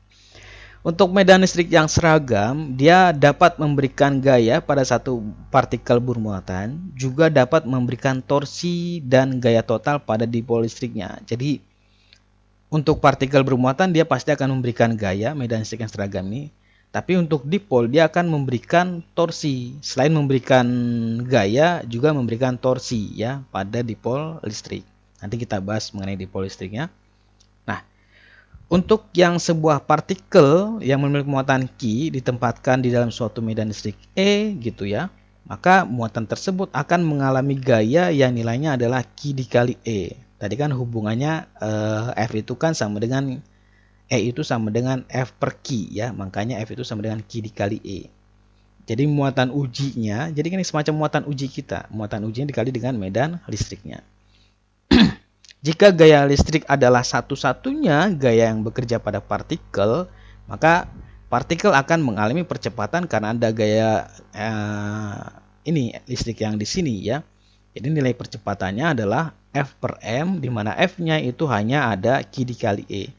untuk medan listrik yang seragam, dia dapat memberikan gaya pada satu partikel bermuatan, juga dapat memberikan torsi dan gaya total pada dipol listriknya. Jadi, untuk partikel bermuatan dia pasti akan memberikan gaya medan listrik yang seragam ini. Tapi untuk dipol dia akan memberikan torsi. Selain memberikan gaya, juga memberikan torsi ya pada dipol listrik. Nanti kita bahas mengenai dipol listriknya. Nah, untuk yang sebuah partikel yang memiliki muatan Q ditempatkan di dalam suatu medan listrik E gitu ya, maka muatan tersebut akan mengalami gaya yang nilainya adalah Q dikali E. Tadi kan hubungannya F itu kan sama dengan E itu sama dengan F per Q ya, makanya F itu sama dengan Q dikali E. Jadi muatan ujinya, jadi ini semacam muatan uji kita, muatan ujinya dikali dengan medan listriknya. Jika gaya listrik adalah satu-satunya gaya yang bekerja pada partikel, maka partikel akan mengalami percepatan karena ada gaya ini listrik yang di sini ya. Jadi nilai percepatannya adalah F per M, di mana F-nya itu hanya ada Q dikali E,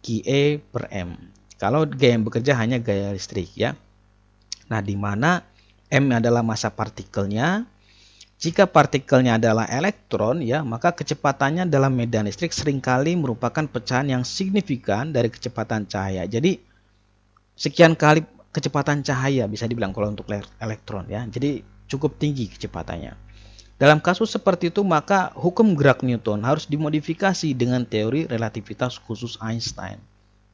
QE per M. Kalau gaya yang bekerja hanya gaya listrik ya. Nah, di mana M adalah massa partikelnya. Jika partikelnya adalah elektron ya, maka kecepatannya dalam medan listrik seringkali merupakan pecahan yang signifikan dari kecepatan cahaya. Jadi sekian kali kecepatan cahaya bisa dibilang kalau untuk elektron ya. Jadi cukup tinggi kecepatannya. Dalam kasus seperti itu maka hukum gerak Newton harus dimodifikasi dengan teori relativitas khusus Einstein.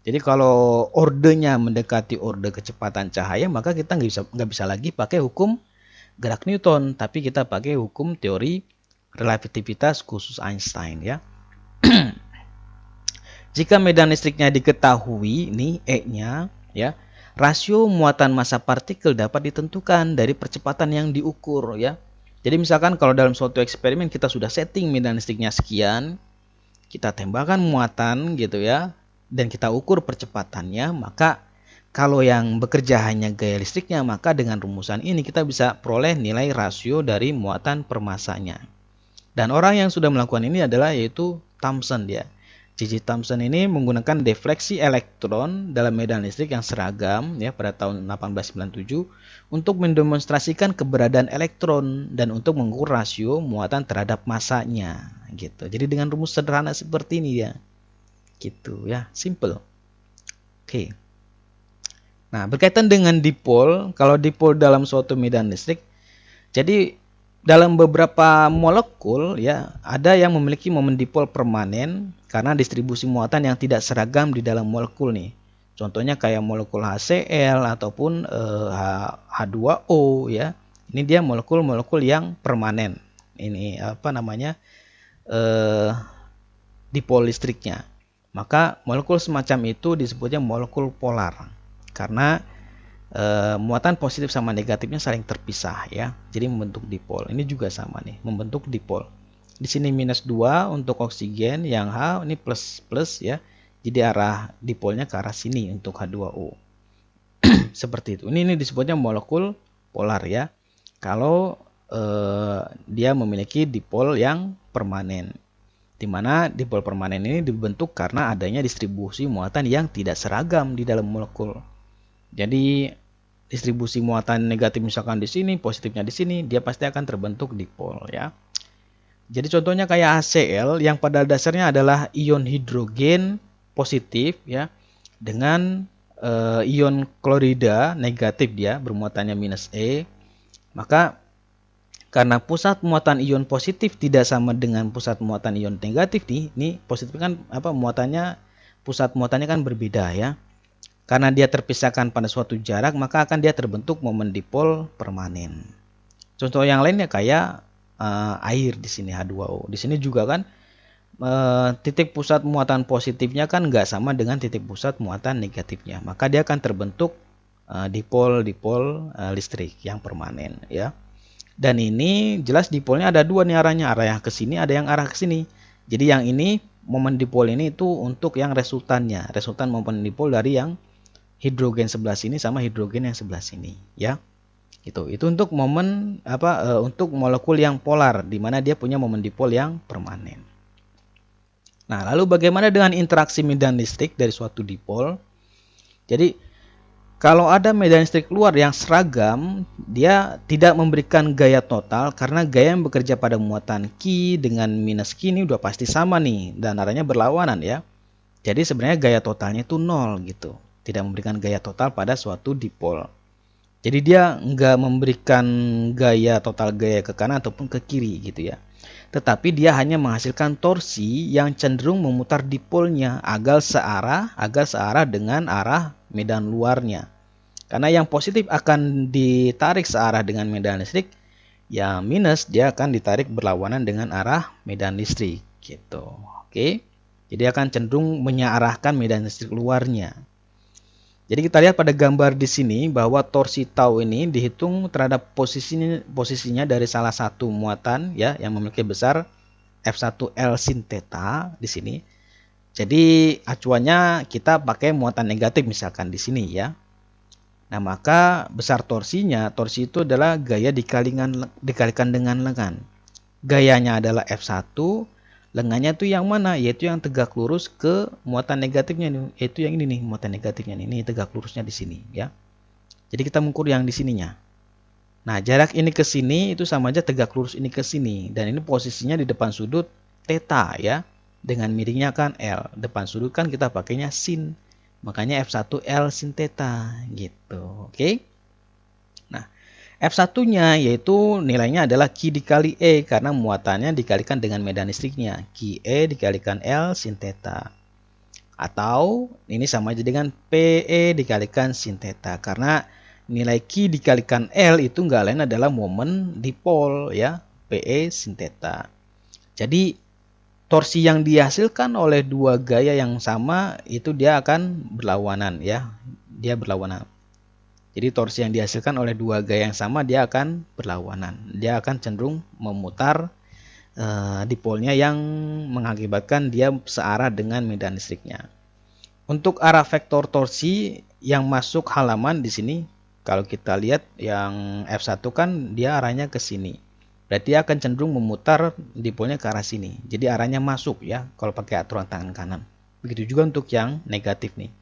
Jadi kalau ordenya mendekati orde kecepatan cahaya, maka kita nggak bisa lagi pakai hukum gerak Newton, tapi kita pakai hukum teori relativitas khusus Einstein ya. Jika medan listriknya diketahui nih E-nya ya, rasio muatan massa partikel dapat ditentukan dari percepatan yang diukur ya. Jadi misalkan kalau dalam suatu eksperimen kita sudah setting medan listriknya sekian, kita tembakan muatan gitu ya, dan kita ukur percepatannya, maka kalau yang bekerja hanya gaya listriknya, maka dengan rumusan ini kita bisa peroleh nilai rasio dari muatan per masanya. Dan orang yang sudah melakukan ini adalah yaitu Thomson dia. J.J. Thomson ini menggunakan defleksi elektron dalam medan listrik yang seragam ya pada tahun 1897 untuk mendemonstrasikan keberadaan elektron dan untuk mengukur rasio muatan terhadap masanya gitu. Jadi dengan rumus sederhana seperti ini ya. Gitu ya, simple. Oke. Nah, berkaitan dengan dipol, kalau dipol dalam suatu medan listrik, jadi dalam beberapa molekul ya, ada yang memiliki momen dipol permanen karena distribusi muatan yang tidak seragam di dalam molekul nih. Contohnya kayak molekul HCl ataupun H2O ya. Ini dia molekul-molekul yang permanen. Ini apa namanya? Dipol listriknya. Maka molekul semacam itu disebutnya molekul polar. Karena muatan positif sama negatifnya saling terpisah ya. Jadi membentuk dipol. Ini juga sama nih, membentuk dipol. Di sini minus 2 untuk oksigen, yang H ini plus plus ya. Jadi arah dipolnya ke arah sini untuk H2O. Seperti itu. Ini disebutnya molekul polar ya. Kalau dia memiliki dipol yang permanen. Di mana dipol permanen ini dibentuk karena adanya distribusi muatan yang tidak seragam di dalam molekul. Jadi distribusi muatan negatif misalkan di sini, positifnya di sini, dia pasti akan terbentuk dipol ya. Jadi contohnya kayak HCl yang pada dasarnya adalah ion hidrogen positif ya, dengan ion klorida negatif, dia bermuatannya -E. Maka karena pusat muatan ion positif tidak sama dengan pusat muatan ion negatif nih, ini positif kan pusat muatannya kan berbeda ya. Karena dia terpisahkan pada suatu jarak, maka akan dia terbentuk momen dipol permanen. Contoh yang lainnya kayak air di sini H2O. Di sini juga kan titik pusat muatan positifnya kan nggak sama dengan titik pusat muatan negatifnya. Maka dia akan terbentuk dipol listrik yang permanen ya. Dan ini jelas dipolnya ada dua nih arahnya, arah yang ke sini, ada yang arah ke sini. Jadi yang ini momen dipol ini itu untuk yang resultannya, resultan momen dipol dari yang hidrogen sebelah sini sama hidrogen yang sebelah sini ya. Itu untuk momen untuk molekul yang polar di mana dia punya momen dipol yang permanen. Nah, lalu bagaimana dengan interaksi medan listrik dari suatu dipol? Jadi kalau ada medan listrik luar yang seragam, dia tidak memberikan gaya total karena gaya yang bekerja pada muatan Q dengan minus Q ini udah pasti sama nih dan arahnya berlawanan ya. Jadi sebenarnya gaya totalnya itu 0 gitu. Tidak memberikan gaya total pada suatu dipol. Jadi dia nggak memberikan gaya total gaya ke kanan ataupun ke kiri gitu ya. Tetapi dia hanya menghasilkan torsi yang cenderung memutar dipolnya agar searah dengan arah medan luarnya. Karena yang positif akan ditarik searah dengan medan listrik, yang minus dia akan ditarik berlawanan dengan arah medan listrik gitu. Oke. Jadi akan cenderung mengarahkan medan listrik luarnya. Jadi kita lihat pada gambar di sini bahwa torsi tau ini dihitung terhadap posisinya dari salah satu muatan ya yang memiliki besar F1L sin theta di sini. Jadi acuannya kita pakai muatan negatif misalkan di sini ya. Nah, maka besar torsinya, torsi itu adalah gaya dikalikan dengan lengan. Gayanya adalah F1, lengannya itu yang mana? Yaitu yang tegak lurus ke muatan negatifnya nih, yaitu yang ini nih, muatan negatifnya nih. Ini tegak lurusnya di sini ya. Jadi kita mengukur yang di sininya. Nah, jarak ini ke sini itu sama aja tegak lurus ini ke sini dan ini posisinya di depan sudut theta ya. Dengan miringnya kan L. Depan sudut kan kita pakainya sin. Makanya F1L sin theta gitu. Oke. Nah, F1-nya yaitu nilainya adalah Q dikali E karena muatannya dikalikan dengan medan listriknya. QE dikalikan L sin theta. Atau ini sama aja dengan PE dikalikan sin theta karena nilai Q dikalikan L itu nggak lain adalah momen dipol ya, PE sin theta. Jadi torsi yang dihasilkan oleh dua gaya yang sama itu dia akan berlawanan ya. Dia berlawanan. Jadi torsi yang dihasilkan oleh dua gaya yang sama dia akan berlawanan. Dia akan cenderung memutar dipolnya yang mengakibatkan dia searah dengan medan listriknya. Untuk arah vektor torsi yang masuk halaman di sini kalau kita lihat yang F1 kan dia arahnya ke sini. Berarti akan cenderung memutar dipolnya ke arah sini. Jadi arahnya masuk ya kalau pakai aturan tangan kanan. Begitu juga untuk yang negatif nih.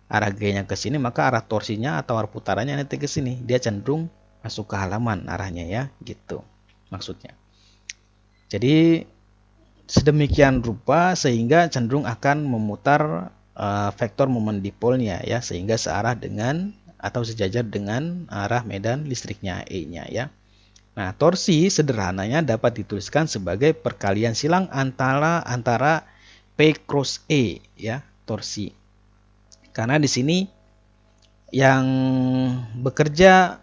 Arah gayanya ke sini maka arah torsinya atau arah putarannya nanti ke sini. Dia cenderung masuk ke halaman arahnya ya gitu maksudnya. Jadi sedemikian rupa sehingga cenderung akan memutar vektor momen dipolnya ya sehingga searah dengan atau sejajar dengan arah medan listriknya E-nya ya. Nah, torsi sederhananya dapat dituliskan sebagai perkalian silang antara P cross E ya, torsi. Karena di sini yang bekerja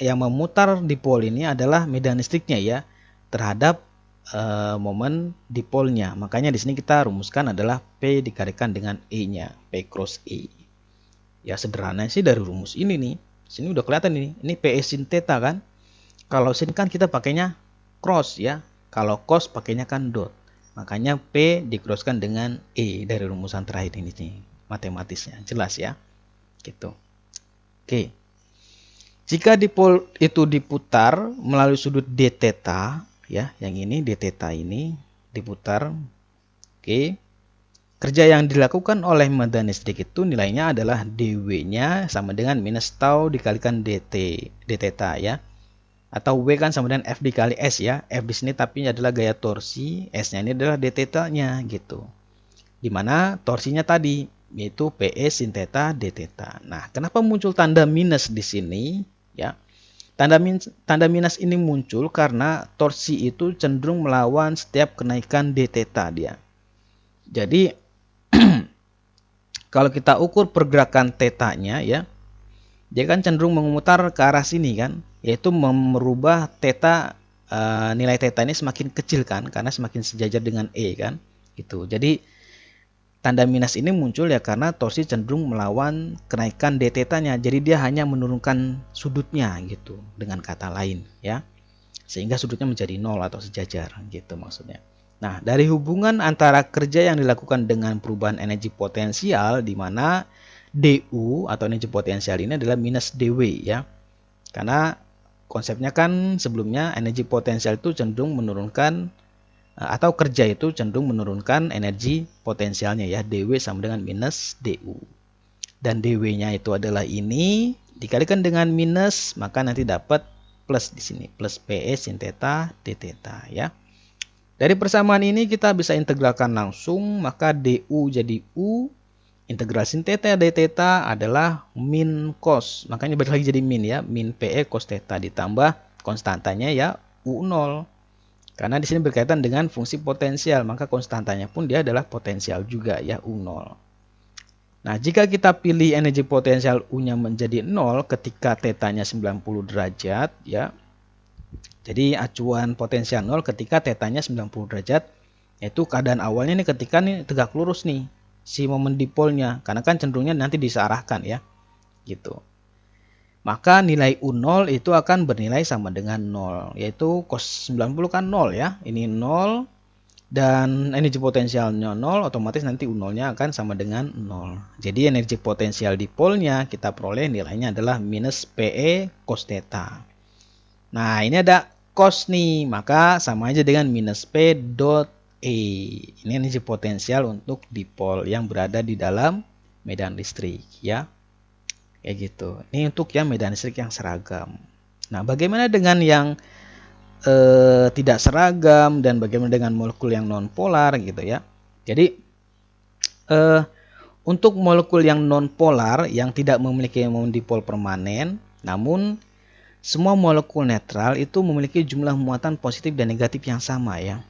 yang memutar dipol ini adalah medan listriknya ya terhadap momen dipolnya. Makanya di sini kita rumuskan adalah P dikalikan dengan E-nya, P cross E. Ya sederhananya sih dari rumus ini nih. Sini udah kelihatan ini. Ini PE sin theta kan? Kalau sin kan kita pakainya cross ya. Kalau cos pakainya kan dot. Makanya P di-crosskan dengan E dari rumusan terakhir ini nih, matematisnya. Jelas ya? Gitu. Oke. Jika dipol itu diputar melalui sudut d theta ya, yang ini d theta ini diputar. Oke. Kerja yang dilakukan oleh medan listrik itu nilainya adalah dW-nya sama dengan minus tau dikalikan dt d theta ya. atau W kan sama dengan F dikali S ya. F di sini tapi adalah gaya torsi, S-nya ini adalah d theta-nya gitu. Dimana torsinya tadi yaitu PE sin theta d theta. Nah, kenapa muncul tanda minus di sini ya? Tanda minus ini muncul karena torsi itu cenderung melawan setiap kenaikan d theta dia. Jadi kalau kita ukur pergerakan theta-nya ya, dia kan cenderung memutar ke arah sini kan, yaitu merubah theta, nilai theta ini semakin kecil kan, karena semakin sejajar dengan E kan, gitu. Jadi tanda minus ini muncul ya karena torsi cenderung melawan kenaikan d theta-nya, jadi dia hanya menurunkan sudutnya gitu, dengan kata lain ya, sehingga sudutnya menjadi 0 atau sejajar gitu maksudnya. Nah, dari hubungan antara kerja yang dilakukan dengan perubahan energi potensial, di mana DU atau energi potensial ini adalah minus DW ya. Karena konsepnya kan sebelumnya energi potensial itu cenderung menurunkan, atau kerja itu cenderung menurunkan energi potensialnya ya. DW sama dengan minus DU. Dan DW-nya itu adalah ini dikalikan dengan minus, maka nanti dapat plus di sini, plus PE sin theta d theta ya. Dari persamaan ini kita bisa integralkan langsung, maka DU jadi U, integral sin theta d theta adalah min cos. Makanya balik lagi jadi min ya, min PE cos theta ditambah konstantanya ya U0. Karena di sini berkaitan dengan fungsi potensial, maka konstantanya pun dia adalah potensial juga ya U0. Nah, jika kita pilih energi potensial U-nya menjadi 0 ketika theta-nya 90 derajat ya. Jadi acuan potensial 0 ketika theta-nya 90 derajat, yaitu keadaan awalnya nih ketika nih tegak lurus nih si momen dipolnya, karena kan cenderungnya nanti disearahkan ya gitu. Maka nilai U0 itu akan bernilai sama dengan 0, yaitu cos 90 kan 0 ya, ini 0 dan energi potensialnya 0, otomatis nanti U0-nya akan sama dengan 0. Jadi energi potensial dipolnya kita peroleh nilainya adalah minus PE cos theta. Nah, ini ada cos nih, maka sama aja dengan minus P dot E. Ini energi potensial untuk dipol yang berada di dalam medan listrik ya. Kayak gitu. Ini untuk yang medan listrik yang seragam. Nah, bagaimana dengan yang tidak seragam dan bagaimana dengan molekul yang non polar gitu ya. Jadi untuk molekul yang non polar yang tidak memiliki momen dipol permanen, namun semua molekul netral itu memiliki jumlah muatan positif dan negatif yang sama ya.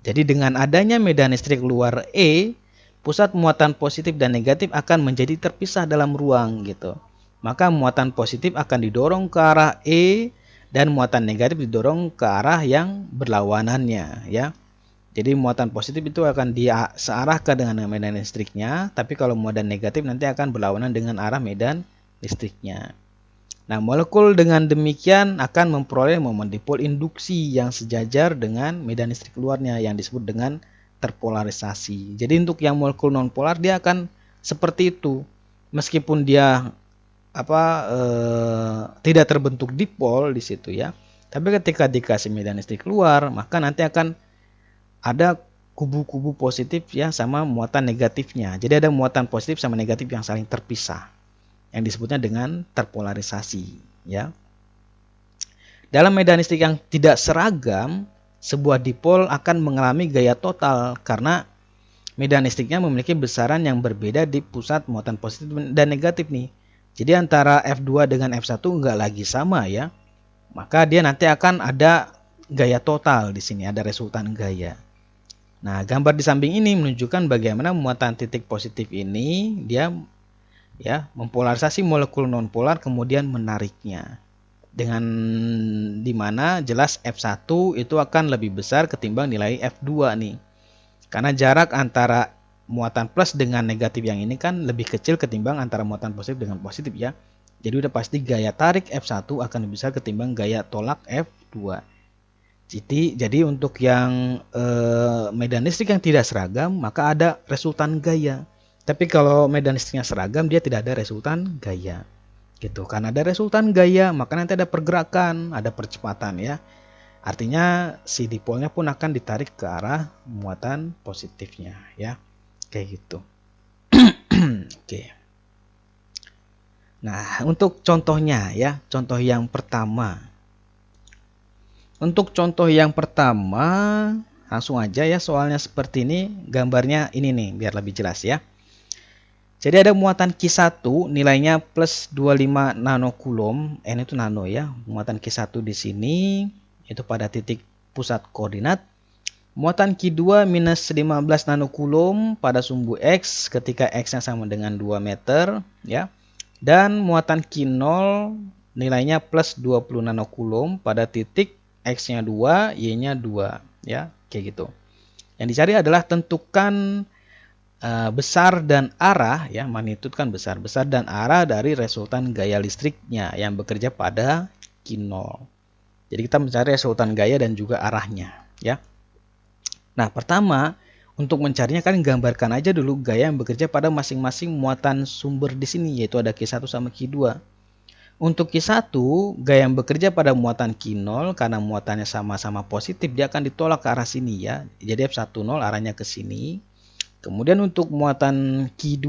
Jadi dengan adanya medan listrik luar E, pusat muatan positif dan negatif akan menjadi terpisah dalam ruang gitu. Maka muatan positif akan didorong ke arah E dan muatan negatif didorong ke arah yang berlawanannya ya. Jadi muatan positif itu akan disearahkan dengan medan listriknya, tapi kalau muatan negatif nanti akan berlawanan dengan arah medan listriknya. Nah, molekul dengan demikian akan memperoleh momen dipol induksi yang sejajar dengan medan listrik luarnya yang disebut dengan terpolarisasi. Jadi untuk yang molekul nonpolar dia akan seperti itu. Meskipun dia tidak terbentuk dipol di situ ya. Tapi ketika dikasih medan listrik keluar, maka nanti akan ada kubu-kubu positif ya sama muatan negatifnya. Jadi ada muatan positif sama negatif yang saling terpisah, yang disebutnya dengan terpolarisasi ya. Dalam medan listrik yang tidak seragam, sebuah dipol akan mengalami gaya total karena medan listriknya memiliki besaran yang berbeda di pusat muatan positif dan negatif nih. Jadi antara F2 dengan F1 enggak lagi sama ya. Maka dia nanti akan ada gaya total di sini, ada resultan gaya. Nah, gambar di samping ini menunjukkan bagaimana muatan titik positif ini dia ya mempolarisasi molekul nonpolar kemudian menariknya. Dengan dimana jelas F1 itu akan lebih besar ketimbang nilai F2 nih. Karena jarak antara muatan plus dengan negatif yang ini kan lebih kecil ketimbang antara muatan positif dengan positif ya. Jadi udah pasti gaya tarik F1 akan lebih besar ketimbang gaya tolak F2. Jadi untuk yang medan listrik yang tidak seragam maka ada resultan gaya. Tapi kalau medan listriknya seragam dia tidak ada resultan gaya. Gitu. Karena ada resultan gaya, maka nanti ada pergerakan, ada percepatan ya. Artinya si dipolnya pun akan ditarik ke arah muatan positifnya ya. Kayak gitu. Oke. Nah, untuk contohnya ya, contoh yang pertama. Untuk contoh yang pertama, langsung aja ya, soalnya seperti ini, gambarnya ini nih biar lebih jelas ya. Jadi ada muatan Q1 nilainya plus 25 nanocoulomb, N itu nano ya. Muatan Q1 di sini itu pada titik pusat koordinat. Muatan Q2 minus 15 nanocoulomb pada sumbu X ketika X-nya sama dengan 2 meter ya. Dan muatan Q0 nilainya plus 20 nanocoulomb pada titik X-nya 2, Y-nya 2 ya, kayak gitu. Yang dicari adalah tentukan besar dan arah ya, magnitude kan besar dan arah dari resultan gaya listriknya yang bekerja pada Q0. Jadi kita mencari resultan gaya dan juga arahnya ya. Nah, pertama untuk mencarinya kan gambarkan aja dulu gaya yang bekerja pada masing-masing muatan sumber di sini, yaitu ada Q1 sama Q2. Untuk Q1, gaya yang bekerja pada muatan Q0 karena muatannya sama-sama positif, dia akan ditolak ke arah sini ya. Jadi F10 arahnya ke sini. Kemudian untuk muatan Q2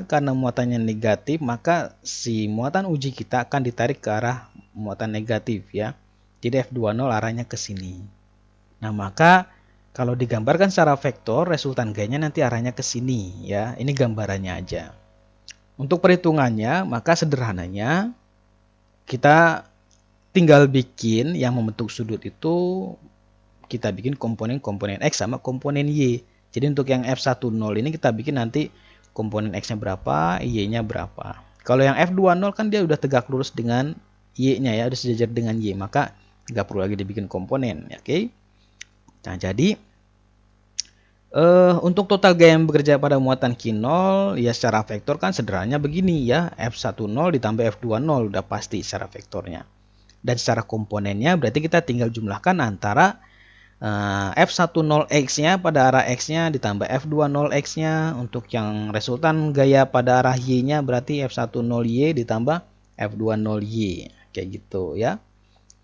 karena muatannya negatif, maka si muatan uji kita akan ditarik ke arah muatan negatif ya. Jadi F20 arahnya ke sini. Nah, maka kalau digambarkan secara vektor, resultan gayanya nanti arahnya ke sini ya. Ini gambarannya aja. Untuk perhitungannya, maka sederhananya kita tinggal bikin yang membentuk sudut itu, kita bikin komponen X sama komponen Y. Jadi untuk yang F10 ini kita bikin nanti komponen X-nya berapa, Y-nya berapa. Kalau yang F20 kan dia udah tegak lurus dengan Y-nya ya, udah sejajar dengan Y, maka nggak perlu lagi dibikin komponen. Oke. Nah, jadi untuk total gaya yang bekerja pada muatan Q0 ya secara vektor kan sederhananya begini ya, F10 ditambah F20 udah pasti secara vektornya. Dan secara komponennya berarti kita tinggal jumlahkan antara F10X-nya pada arah X-nya ditambah F20X-nya. Untuk yang resultan gaya pada arah Y-nya berarti F10Y ditambah F20Y. Kayak gitu ya.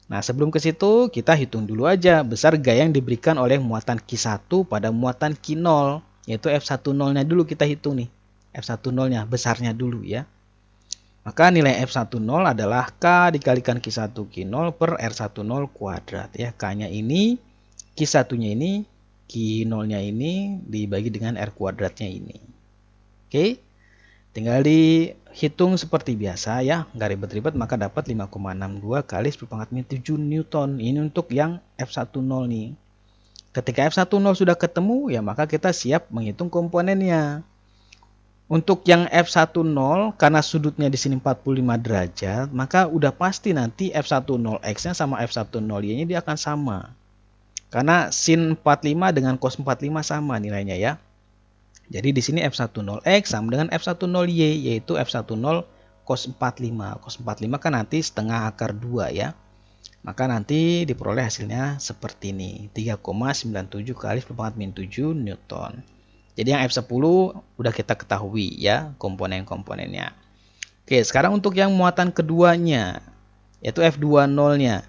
Nah, sebelum ke situ kita hitung dulu aja besar gaya yang diberikan oleh muatan Q1 pada muatan Q0, yaitu F10-nya dulu kita hitung nih. F10-nya besarnya dulu ya. Maka nilai F10 adalah K dikalikan Q1 Q0 per R10 kuadrat ya. K-nya ini, Q1-nya ini, Q0-nya ini dibagi dengan R kuadratnya ini. Oke. Tinggal dihitung seperti biasa ya, nggak ribet-ribet, maka dapat 5,62 kali 10⁻⁷ Newton. Ini untuk yang F10 nih. Ketika F10 sudah ketemu ya, maka kita siap menghitung komponennya. Untuk yang F10 karena sudutnya di sini 45 derajat, maka udah pasti nanti F10X-nya sama F10Y-nya dia akan sama. Karena sin 45 dengan cos 45 sama nilainya ya. Jadi di sini F10X sama dengan F10Y, yaitu F10 cos 45. Cos 45 kan nanti setengah akar 2 ya. Maka nanti diperoleh hasilnya seperti ini, 3,97 kali 10⁻⁷ Newton. Jadi yang F10 udah kita ketahui ya komponen-komponennya. Oke, sekarang untuk yang muatan keduanya, yaitu F20-nya.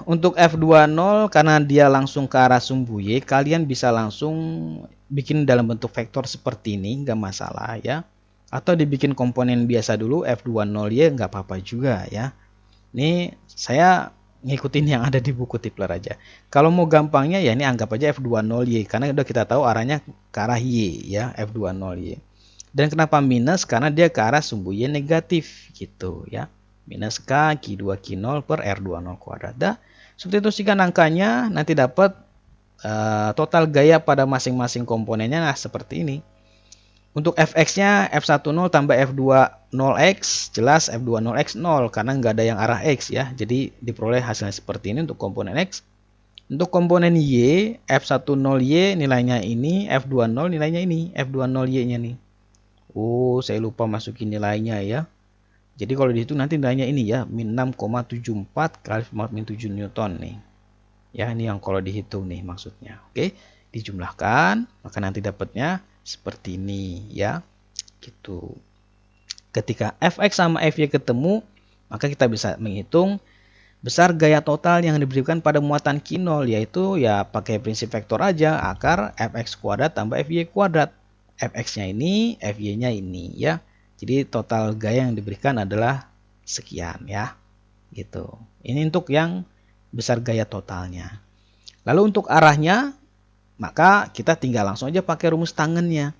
Untuk F20 karena dia langsung ke arah sumbu Y, kalian bisa langsung bikin dalam bentuk vektor seperti ini, nggak masalah ya. Atau dibikin komponen biasa dulu, F20Y nggak apa-apa juga ya. Ini saya ngikutin yang ada di buku Tipler aja. Kalau mau gampangnya ya ini anggap aja F20Y karena udah kita tahu arahnya ke arah Y ya, F20Y. Dan kenapa minus? Karena dia ke arah sumbu Y negatif gitu ya. Minus K Q2 Q0 per R20 kuadrat. Dah, substitusikan angkanya nanti dapat total gaya pada masing-masing komponennya. Nah, seperti ini. Untuk Fx-nya F10 tambah F20X, jelas F20X 0 karena nggak ada yang arah X ya. Jadi diperoleh hasilnya seperti ini untuk komponen X. Untuk komponen Y, F10Y nilainya ini, F20 nilainya ini, F20Y-nya nih. Oh, saya lupa masukin nilainya ya. Jadi kalau dihitung nanti nilainya ini ya, min 6,74 kali 10⁻⁷ Newton nih. Ya, ini yang kalau dihitung nih maksudnya. Oke, dijumlahkan, maka nanti dapatnya seperti ini ya, gitu. Ketika Fx sama Fy ketemu, maka kita bisa menghitung besar gaya total yang diberikan pada muatan Q0, yaitu ya pakai prinsip vektor aja, akar Fx kuadrat tambah Fy kuadrat. Fx-nya ini, Fy-nya ini ya. Jadi total gaya yang diberikan adalah sekian ya, gitu. Ini untuk yang besar gaya totalnya. Lalu untuk arahnya, maka kita tinggal langsung aja pakai rumus tangennya.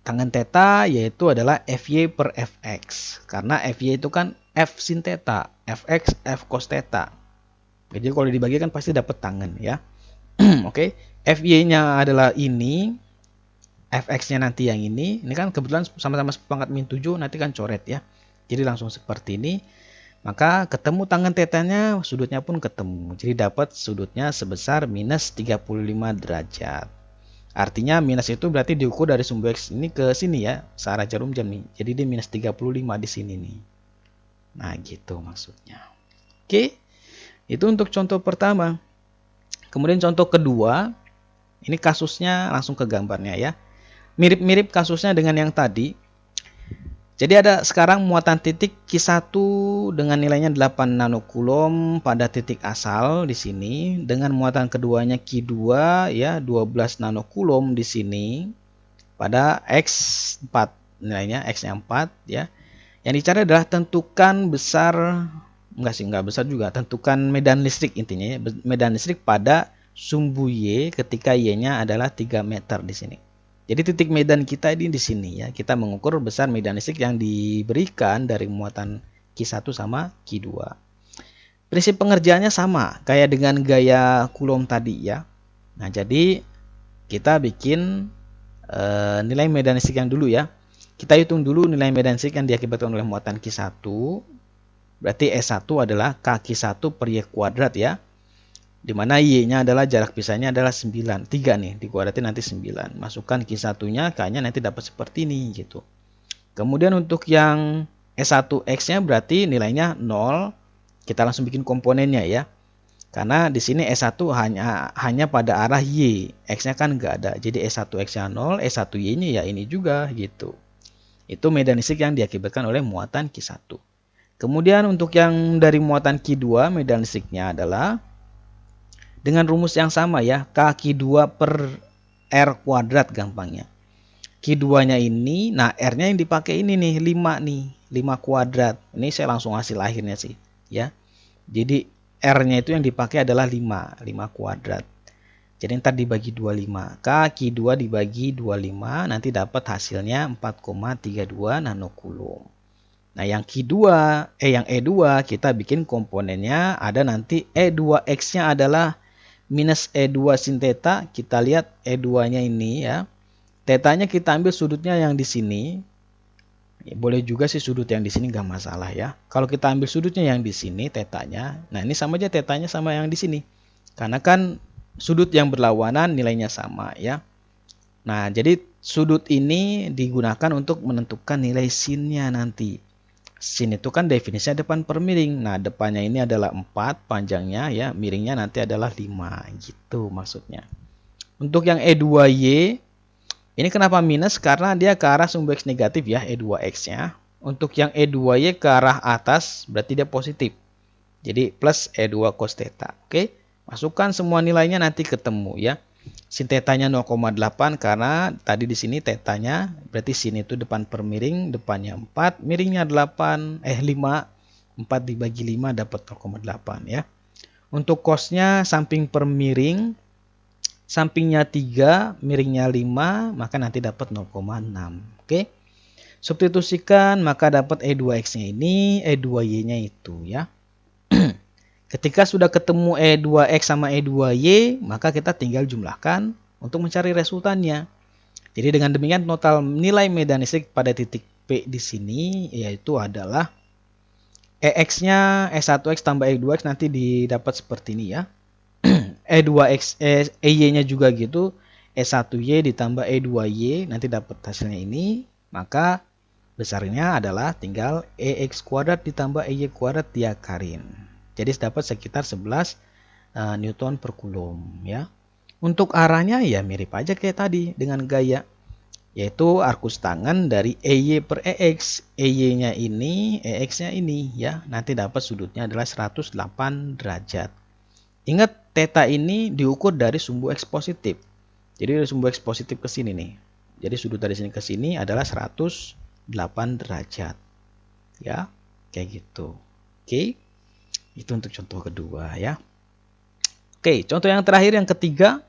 Tangen theta yaitu adalah Fy per Fx. Karena Fy itu kan F sin theta, Fx F cos theta. Jadi kalau dibagi kan pasti dapat tangen ya. Oke, Fy-nya adalah ini, Fx-nya nanti yang ini. Ini kan kebetulan sama-sama sepangkat min 7, nanti kan coret ya. Jadi langsung seperti ini. Maka ketemu tangen tetanya, sudutnya pun ketemu. Jadi dapat sudutnya sebesar minus 35 derajat. Artinya minus itu berarti diukur dari sumbu X ini ke sini ya, searah jarum jam nih. Jadi dia minus 35 di sini nih. Nah gitu maksudnya. Oke, itu untuk contoh pertama. Kemudian contoh kedua, ini kasusnya langsung ke gambarnya ya. Mirip-mirip kasusnya dengan yang tadi. Jadi ada sekarang muatan titik Q1 dengan nilainya 8 nanokulom pada titik asal di sini, dengan muatan keduanya Q2 ya 12 nanokulom di sini pada X4, nilainya X-nya 4 ya. Yang dicari adalah tentukan besar, enggak besar juga, tentukan medan listrik intinya ya, medan listrik pada sumbu Y ketika Y-nya adalah 3 meter di sini. Jadi titik medan kita ini di sini ya, kita mengukur besar medan listrik yang diberikan dari muatan Q1 sama Q2. Prinsip pengerjaannya sama, kayak dengan gaya Coulomb tadi ya. Nah jadi kita bikin nilai medan listrik yang dulu ya. Kita hitung dulu nilai medan listrik yang diakibatkan oleh muatan Q1. Berarti S1 adalah K1 per Y kuadrat ya. Dimana Y-nya adalah jarak pisahnya adalah 9. 3 nih, dikuadratin nanti 9. Masukkan Q1-nya, K-nya nanti dapat seperti ini gitu. Kemudian untuk yang S1X-nya berarti nilainya 0. Kita langsung bikin komponennya ya. Karena di sini S1 hanya pada arah Y. X-nya kan nggak ada. Jadi S1X-nya 0, S1Y-nya ya ini juga gitu. Itu medan listrik yang diakibatkan oleh muatan Q1. Kemudian untuk yang dari muatan Q2, medan listriknya adalah dengan rumus yang sama ya, K2 per R kuadrat gampangnya. Q2-nya ini, nah R-nya yang dipakai ini nih, 5 nih, 5 kuadrat. Ini saya langsung hasil akhirnya sih, ya. Jadi R-nya itu yang dipakai adalah 5 kuadrat. Jadi ntar dibagi 25. K2 dibagi 25, nanti dapat hasilnya 4,32 nanokulom. Nah, yang yang E2 kita bikin komponennya ada nanti E2X-nya adalah minus E2 sin theta. Kita lihat E2-nya ini ya. Tetanya kita ambil sudutnya yang di sini. Ya, boleh juga sih sudut yang di sini nggak masalah ya. Kalau kita ambil sudutnya yang di sini tetanya. Nah, ini sama aja tetanya sama yang di sini. Karena kan sudut yang berlawanan nilainya sama ya. Nah, jadi sudut ini digunakan untuk menentukan nilai sinnya nanti. Sin itu kan definisinya depan per miring. Nah, depannya ini adalah 4 panjangnya ya, miringnya nanti adalah 5 gitu maksudnya. Untuk yang E2Y ini kenapa minus? Karena dia ke arah sumbu X negatif ya, E2X-nya. Untuk yang E2Y ke arah atas berarti dia positif. Jadi plus E2 cos theta. Oke. Masukkan semua nilainya nanti ketemu ya. Sin tetanya 0,8 karena tadi di sini tetanya berarti sin itu depan per miring, depannya 4, miringnya 5, 4 dibagi 5 dapat 0,8 ya. Untuk cosnya samping per miring, sampingnya 3, miringnya 5, maka nanti dapat 0,6. Oke. Substitusikan maka dapat E2X-nya ini, E2Y-nya itu ya. Ketika sudah ketemu E2X sama E2Y, maka kita tinggal jumlahkan untuk mencari resultannya. Jadi dengan demikian total nilai medan listrik pada titik P di sini yaitu adalah EX-nya E1X tambah E2X nanti didapat seperti ini ya. E2X, EY-nya juga gitu. E1Y ditambah E2Y nanti dapat hasilnya ini. Maka besarnya adalah tinggal EX kuadrat ditambah EY kuadrat diakarin. Jadi dapat sekitar 11 Newton per Coulomb ya. Untuk arahnya ya mirip aja kayak tadi dengan gaya. Yaitu arkus tangan dari EY per EX. EY-nya ini, EX-nya ini ya. Nanti dapat sudutnya adalah 108 derajat. Ingat theta ini diukur dari sumbu X positif. Jadi dari sumbu X positif ke sini nih. Jadi sudut dari sini ke sini adalah 108 derajat. Ya, kayak gitu. Oke. Itu untuk contoh kedua ya. Oke, contoh yang terakhir yang ketiga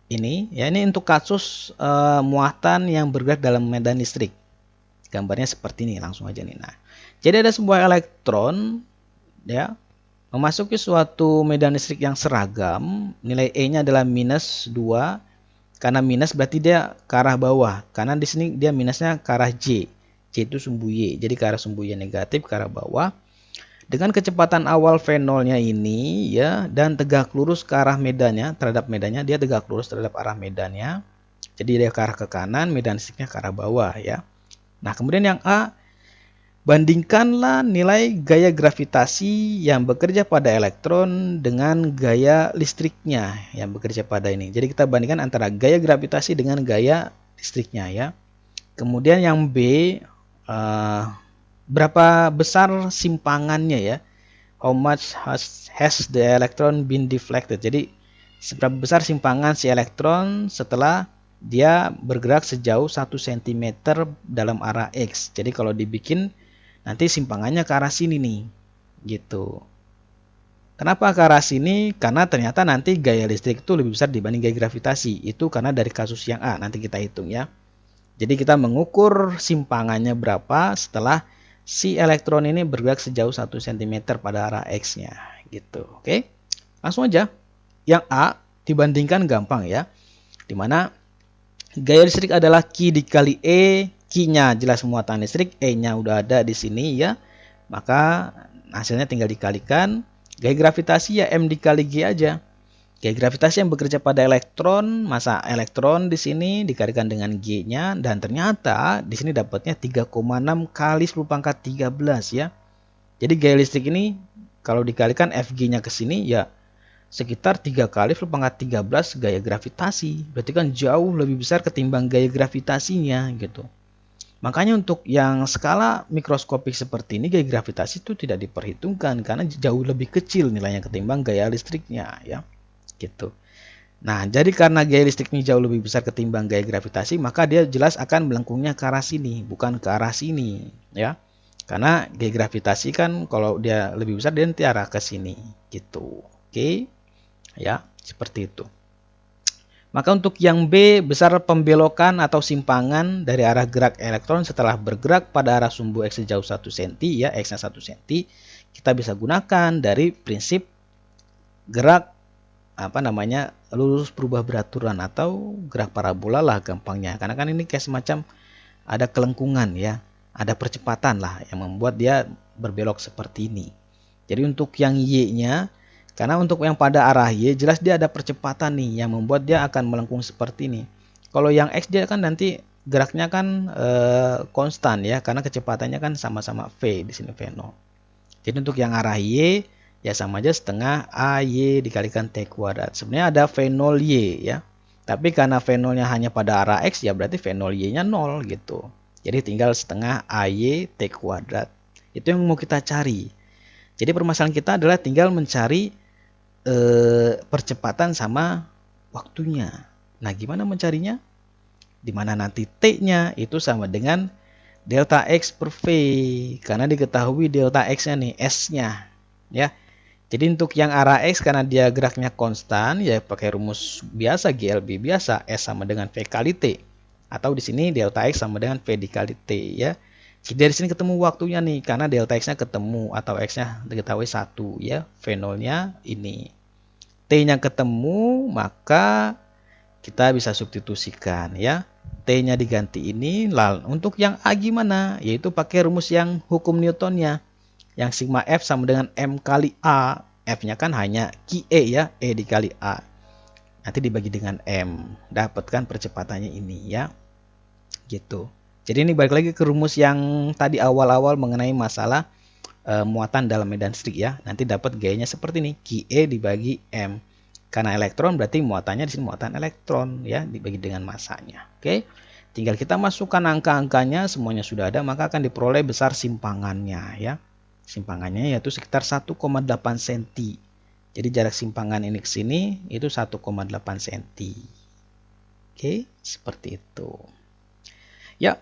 ini ya, ini untuk kasus muatan yang bergerak dalam medan listrik. Gambarnya seperti ini, langsung aja nih. Nah, jadi ada sebuah elektron ya memasuki suatu medan listrik yang seragam, nilai E-nya adalah minus 2. Karena minus berarti dia ke arah bawah. Karena di sini dia minusnya ke arah J. J itu sumbu Y. Jadi ke arah sumbu Y negatif ke arah bawah. Dengan kecepatan awal V0-nya ini ya dan tegak lurus ke arah medannya, terhadap medannya, dia tegak lurus terhadap arah medannya. Jadi dia ke arah ke kanan, medan listriknya ke arah bawah ya. Nah, kemudian yang A, bandingkanlah nilai gaya gravitasi yang bekerja pada elektron dengan gaya listriknya yang bekerja pada ini. Jadi kita bandingkan antara gaya gravitasi dengan gaya listriknya ya. Kemudian yang B, berapa besar simpangannya ya? How much has the electron been deflected? Jadi seberapa besar simpangan si elektron setelah dia bergerak sejauh 1 cm dalam arah X. Jadi kalau dibikin nanti simpangannya ke arah sini nih, gitu. Kenapa ke arah sini? Karena ternyata nanti gaya listrik itu lebih besar dibanding gaya gravitasi. Itu karena dari kasus yang A, nanti kita hitung ya. Jadi kita mengukur simpangannya berapa setelah si elektron ini bergerak sejauh 1 cm pada arah X-nya, gitu. Oke, langsung aja. Yang A dibandingkan gampang ya, dimana gaya listrik adalah Q dikali E. Q-nya jelas muatan listrik, E-nya udah ada di sini ya. Maka hasilnya tinggal dikalikan. Gaya gravitasi ya M dikali G aja. Gaya gravitasi yang bekerja pada elektron, massa elektron di sini dikalikan dengan G-nya dan ternyata di sini dapatnya 3,6 kali 10 pangkat 13 ya. Jadi gaya listrik ini kalau dikalikan Fg-nya ke sini ya sekitar 3 kali 10 pangkat 13 gaya gravitasi. Berarti kan jauh lebih besar ketimbang gaya gravitasinya gitu. Makanya untuk yang skala mikroskopik seperti ini gaya gravitasi itu tidak diperhitungkan karena jauh lebih kecil nilainya ketimbang gaya listriknya ya. Gitu. Nah, jadi karena gaya listriknya jauh lebih besar ketimbang gaya gravitasi, maka dia jelas akan melengkungnya ke arah sini, bukan ke arah sini ya. Karena gaya gravitasi kan kalau dia lebih besar dia nanti arah ke sini gitu. Oke. Ya, seperti itu. Maka untuk yang B, besar pembelokan atau simpangan dari arah gerak elektron setelah bergerak pada arah sumbu X sejauh 1 cm ya, X-nya 1 cm, kita bisa gunakan dari prinsip gerak lurus berubah beraturan atau gerak parabola lah gampangnya. Karena kan ini kayak semacam ada kelengkungan ya, ada percepatan lah yang membuat dia berbelok seperti ini. Jadi untuk yang Y-nya, karena untuk yang pada arah Y jelas dia ada percepatan nih yang membuat dia akan melengkung seperti ini. Kalau yang X dia kan nanti geraknya kan konstan ya, karena kecepatannya kan sama-sama V di sini V0. Jadi untuk yang arah Y ya sama aja setengah AY dikalikan T kuadrat. Sebenarnya ada V0Y ya. Tapi karena V0-nya hanya pada arah X ya berarti V0Y-nya 0 gitu. Jadi tinggal setengah AY T kuadrat. Itu yang mau kita cari. Jadi permasalahan kita adalah tinggal mencari percepatan sama waktunya. Nah, gimana mencarinya? Dimana nanti T-nya itu sama dengan delta X per V. Karena diketahui delta X-nya nih, S-nya. Ya. Jadi untuk yang arah X karena dia geraknya konstan, ya pakai rumus biasa GLB biasa, S sama dengan V kali T. Atau di sini delta X sama dengan V dikali T ya. Jadi dari sini ketemu waktunya nih, karena delta X-nya ketemu atau X-nya diketahui 1 ya, V0-nya ini. T-nya ketemu, maka kita bisa substitusikan ya. T-nya diganti ini. Lalu untuk yang A gimana? Yaitu pakai rumus yang hukum Newtonnya. Yang sigma F sama dengan M kali A. F-nya kan hanya QE ya, E dikali A. Nanti dibagi dengan M. Dapatkan percepatannya ini ya. Gitu. Jadi ini balik lagi ke rumus yang tadi awal-awal mengenai masalah muatan dalam medan listrik ya. Nanti dapat gayanya seperti ini, QE dibagi M. Karena elektron berarti muatannya di sini muatan elektron ya, dibagi dengan masanya. Oke. Tinggal kita masukkan angka-angkanya, semuanya sudah ada, maka akan diperoleh besar simpangannya ya. Simpangannya yaitu sekitar 1,8 cm. Jadi jarak simpangan ini ke sini itu 1,8 cm. Oke, seperti itu. Ya.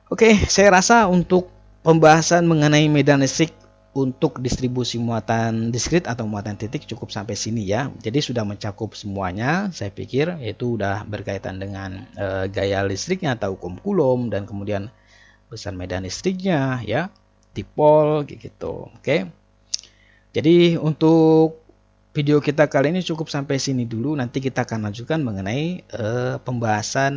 Oke, saya rasa untuk pembahasan mengenai medan listrik untuk distribusi muatan diskrit atau muatan titik cukup sampai sini ya. Jadi sudah mencakup semuanya, saya pikir, yaitu udah berkaitan dengan gaya listriknya atau hukum Coulomb, dan kemudian besar medan listriknya ya, dipol gitu. Oke. Jadi untuk video kita kali ini cukup sampai sini dulu. Nanti kita akan lanjutkan mengenai pembahasan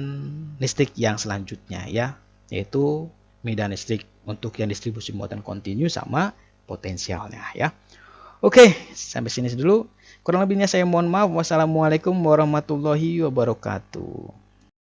listrik yang selanjutnya ya, yaitu medan listrik untuk yang distribusi muatan kontinu sama potensialnya ya. Oke, sampai sini dulu. Kurang lebihnya saya mohon maaf. Wassalamualaikum warahmatullahi wabarakatuh.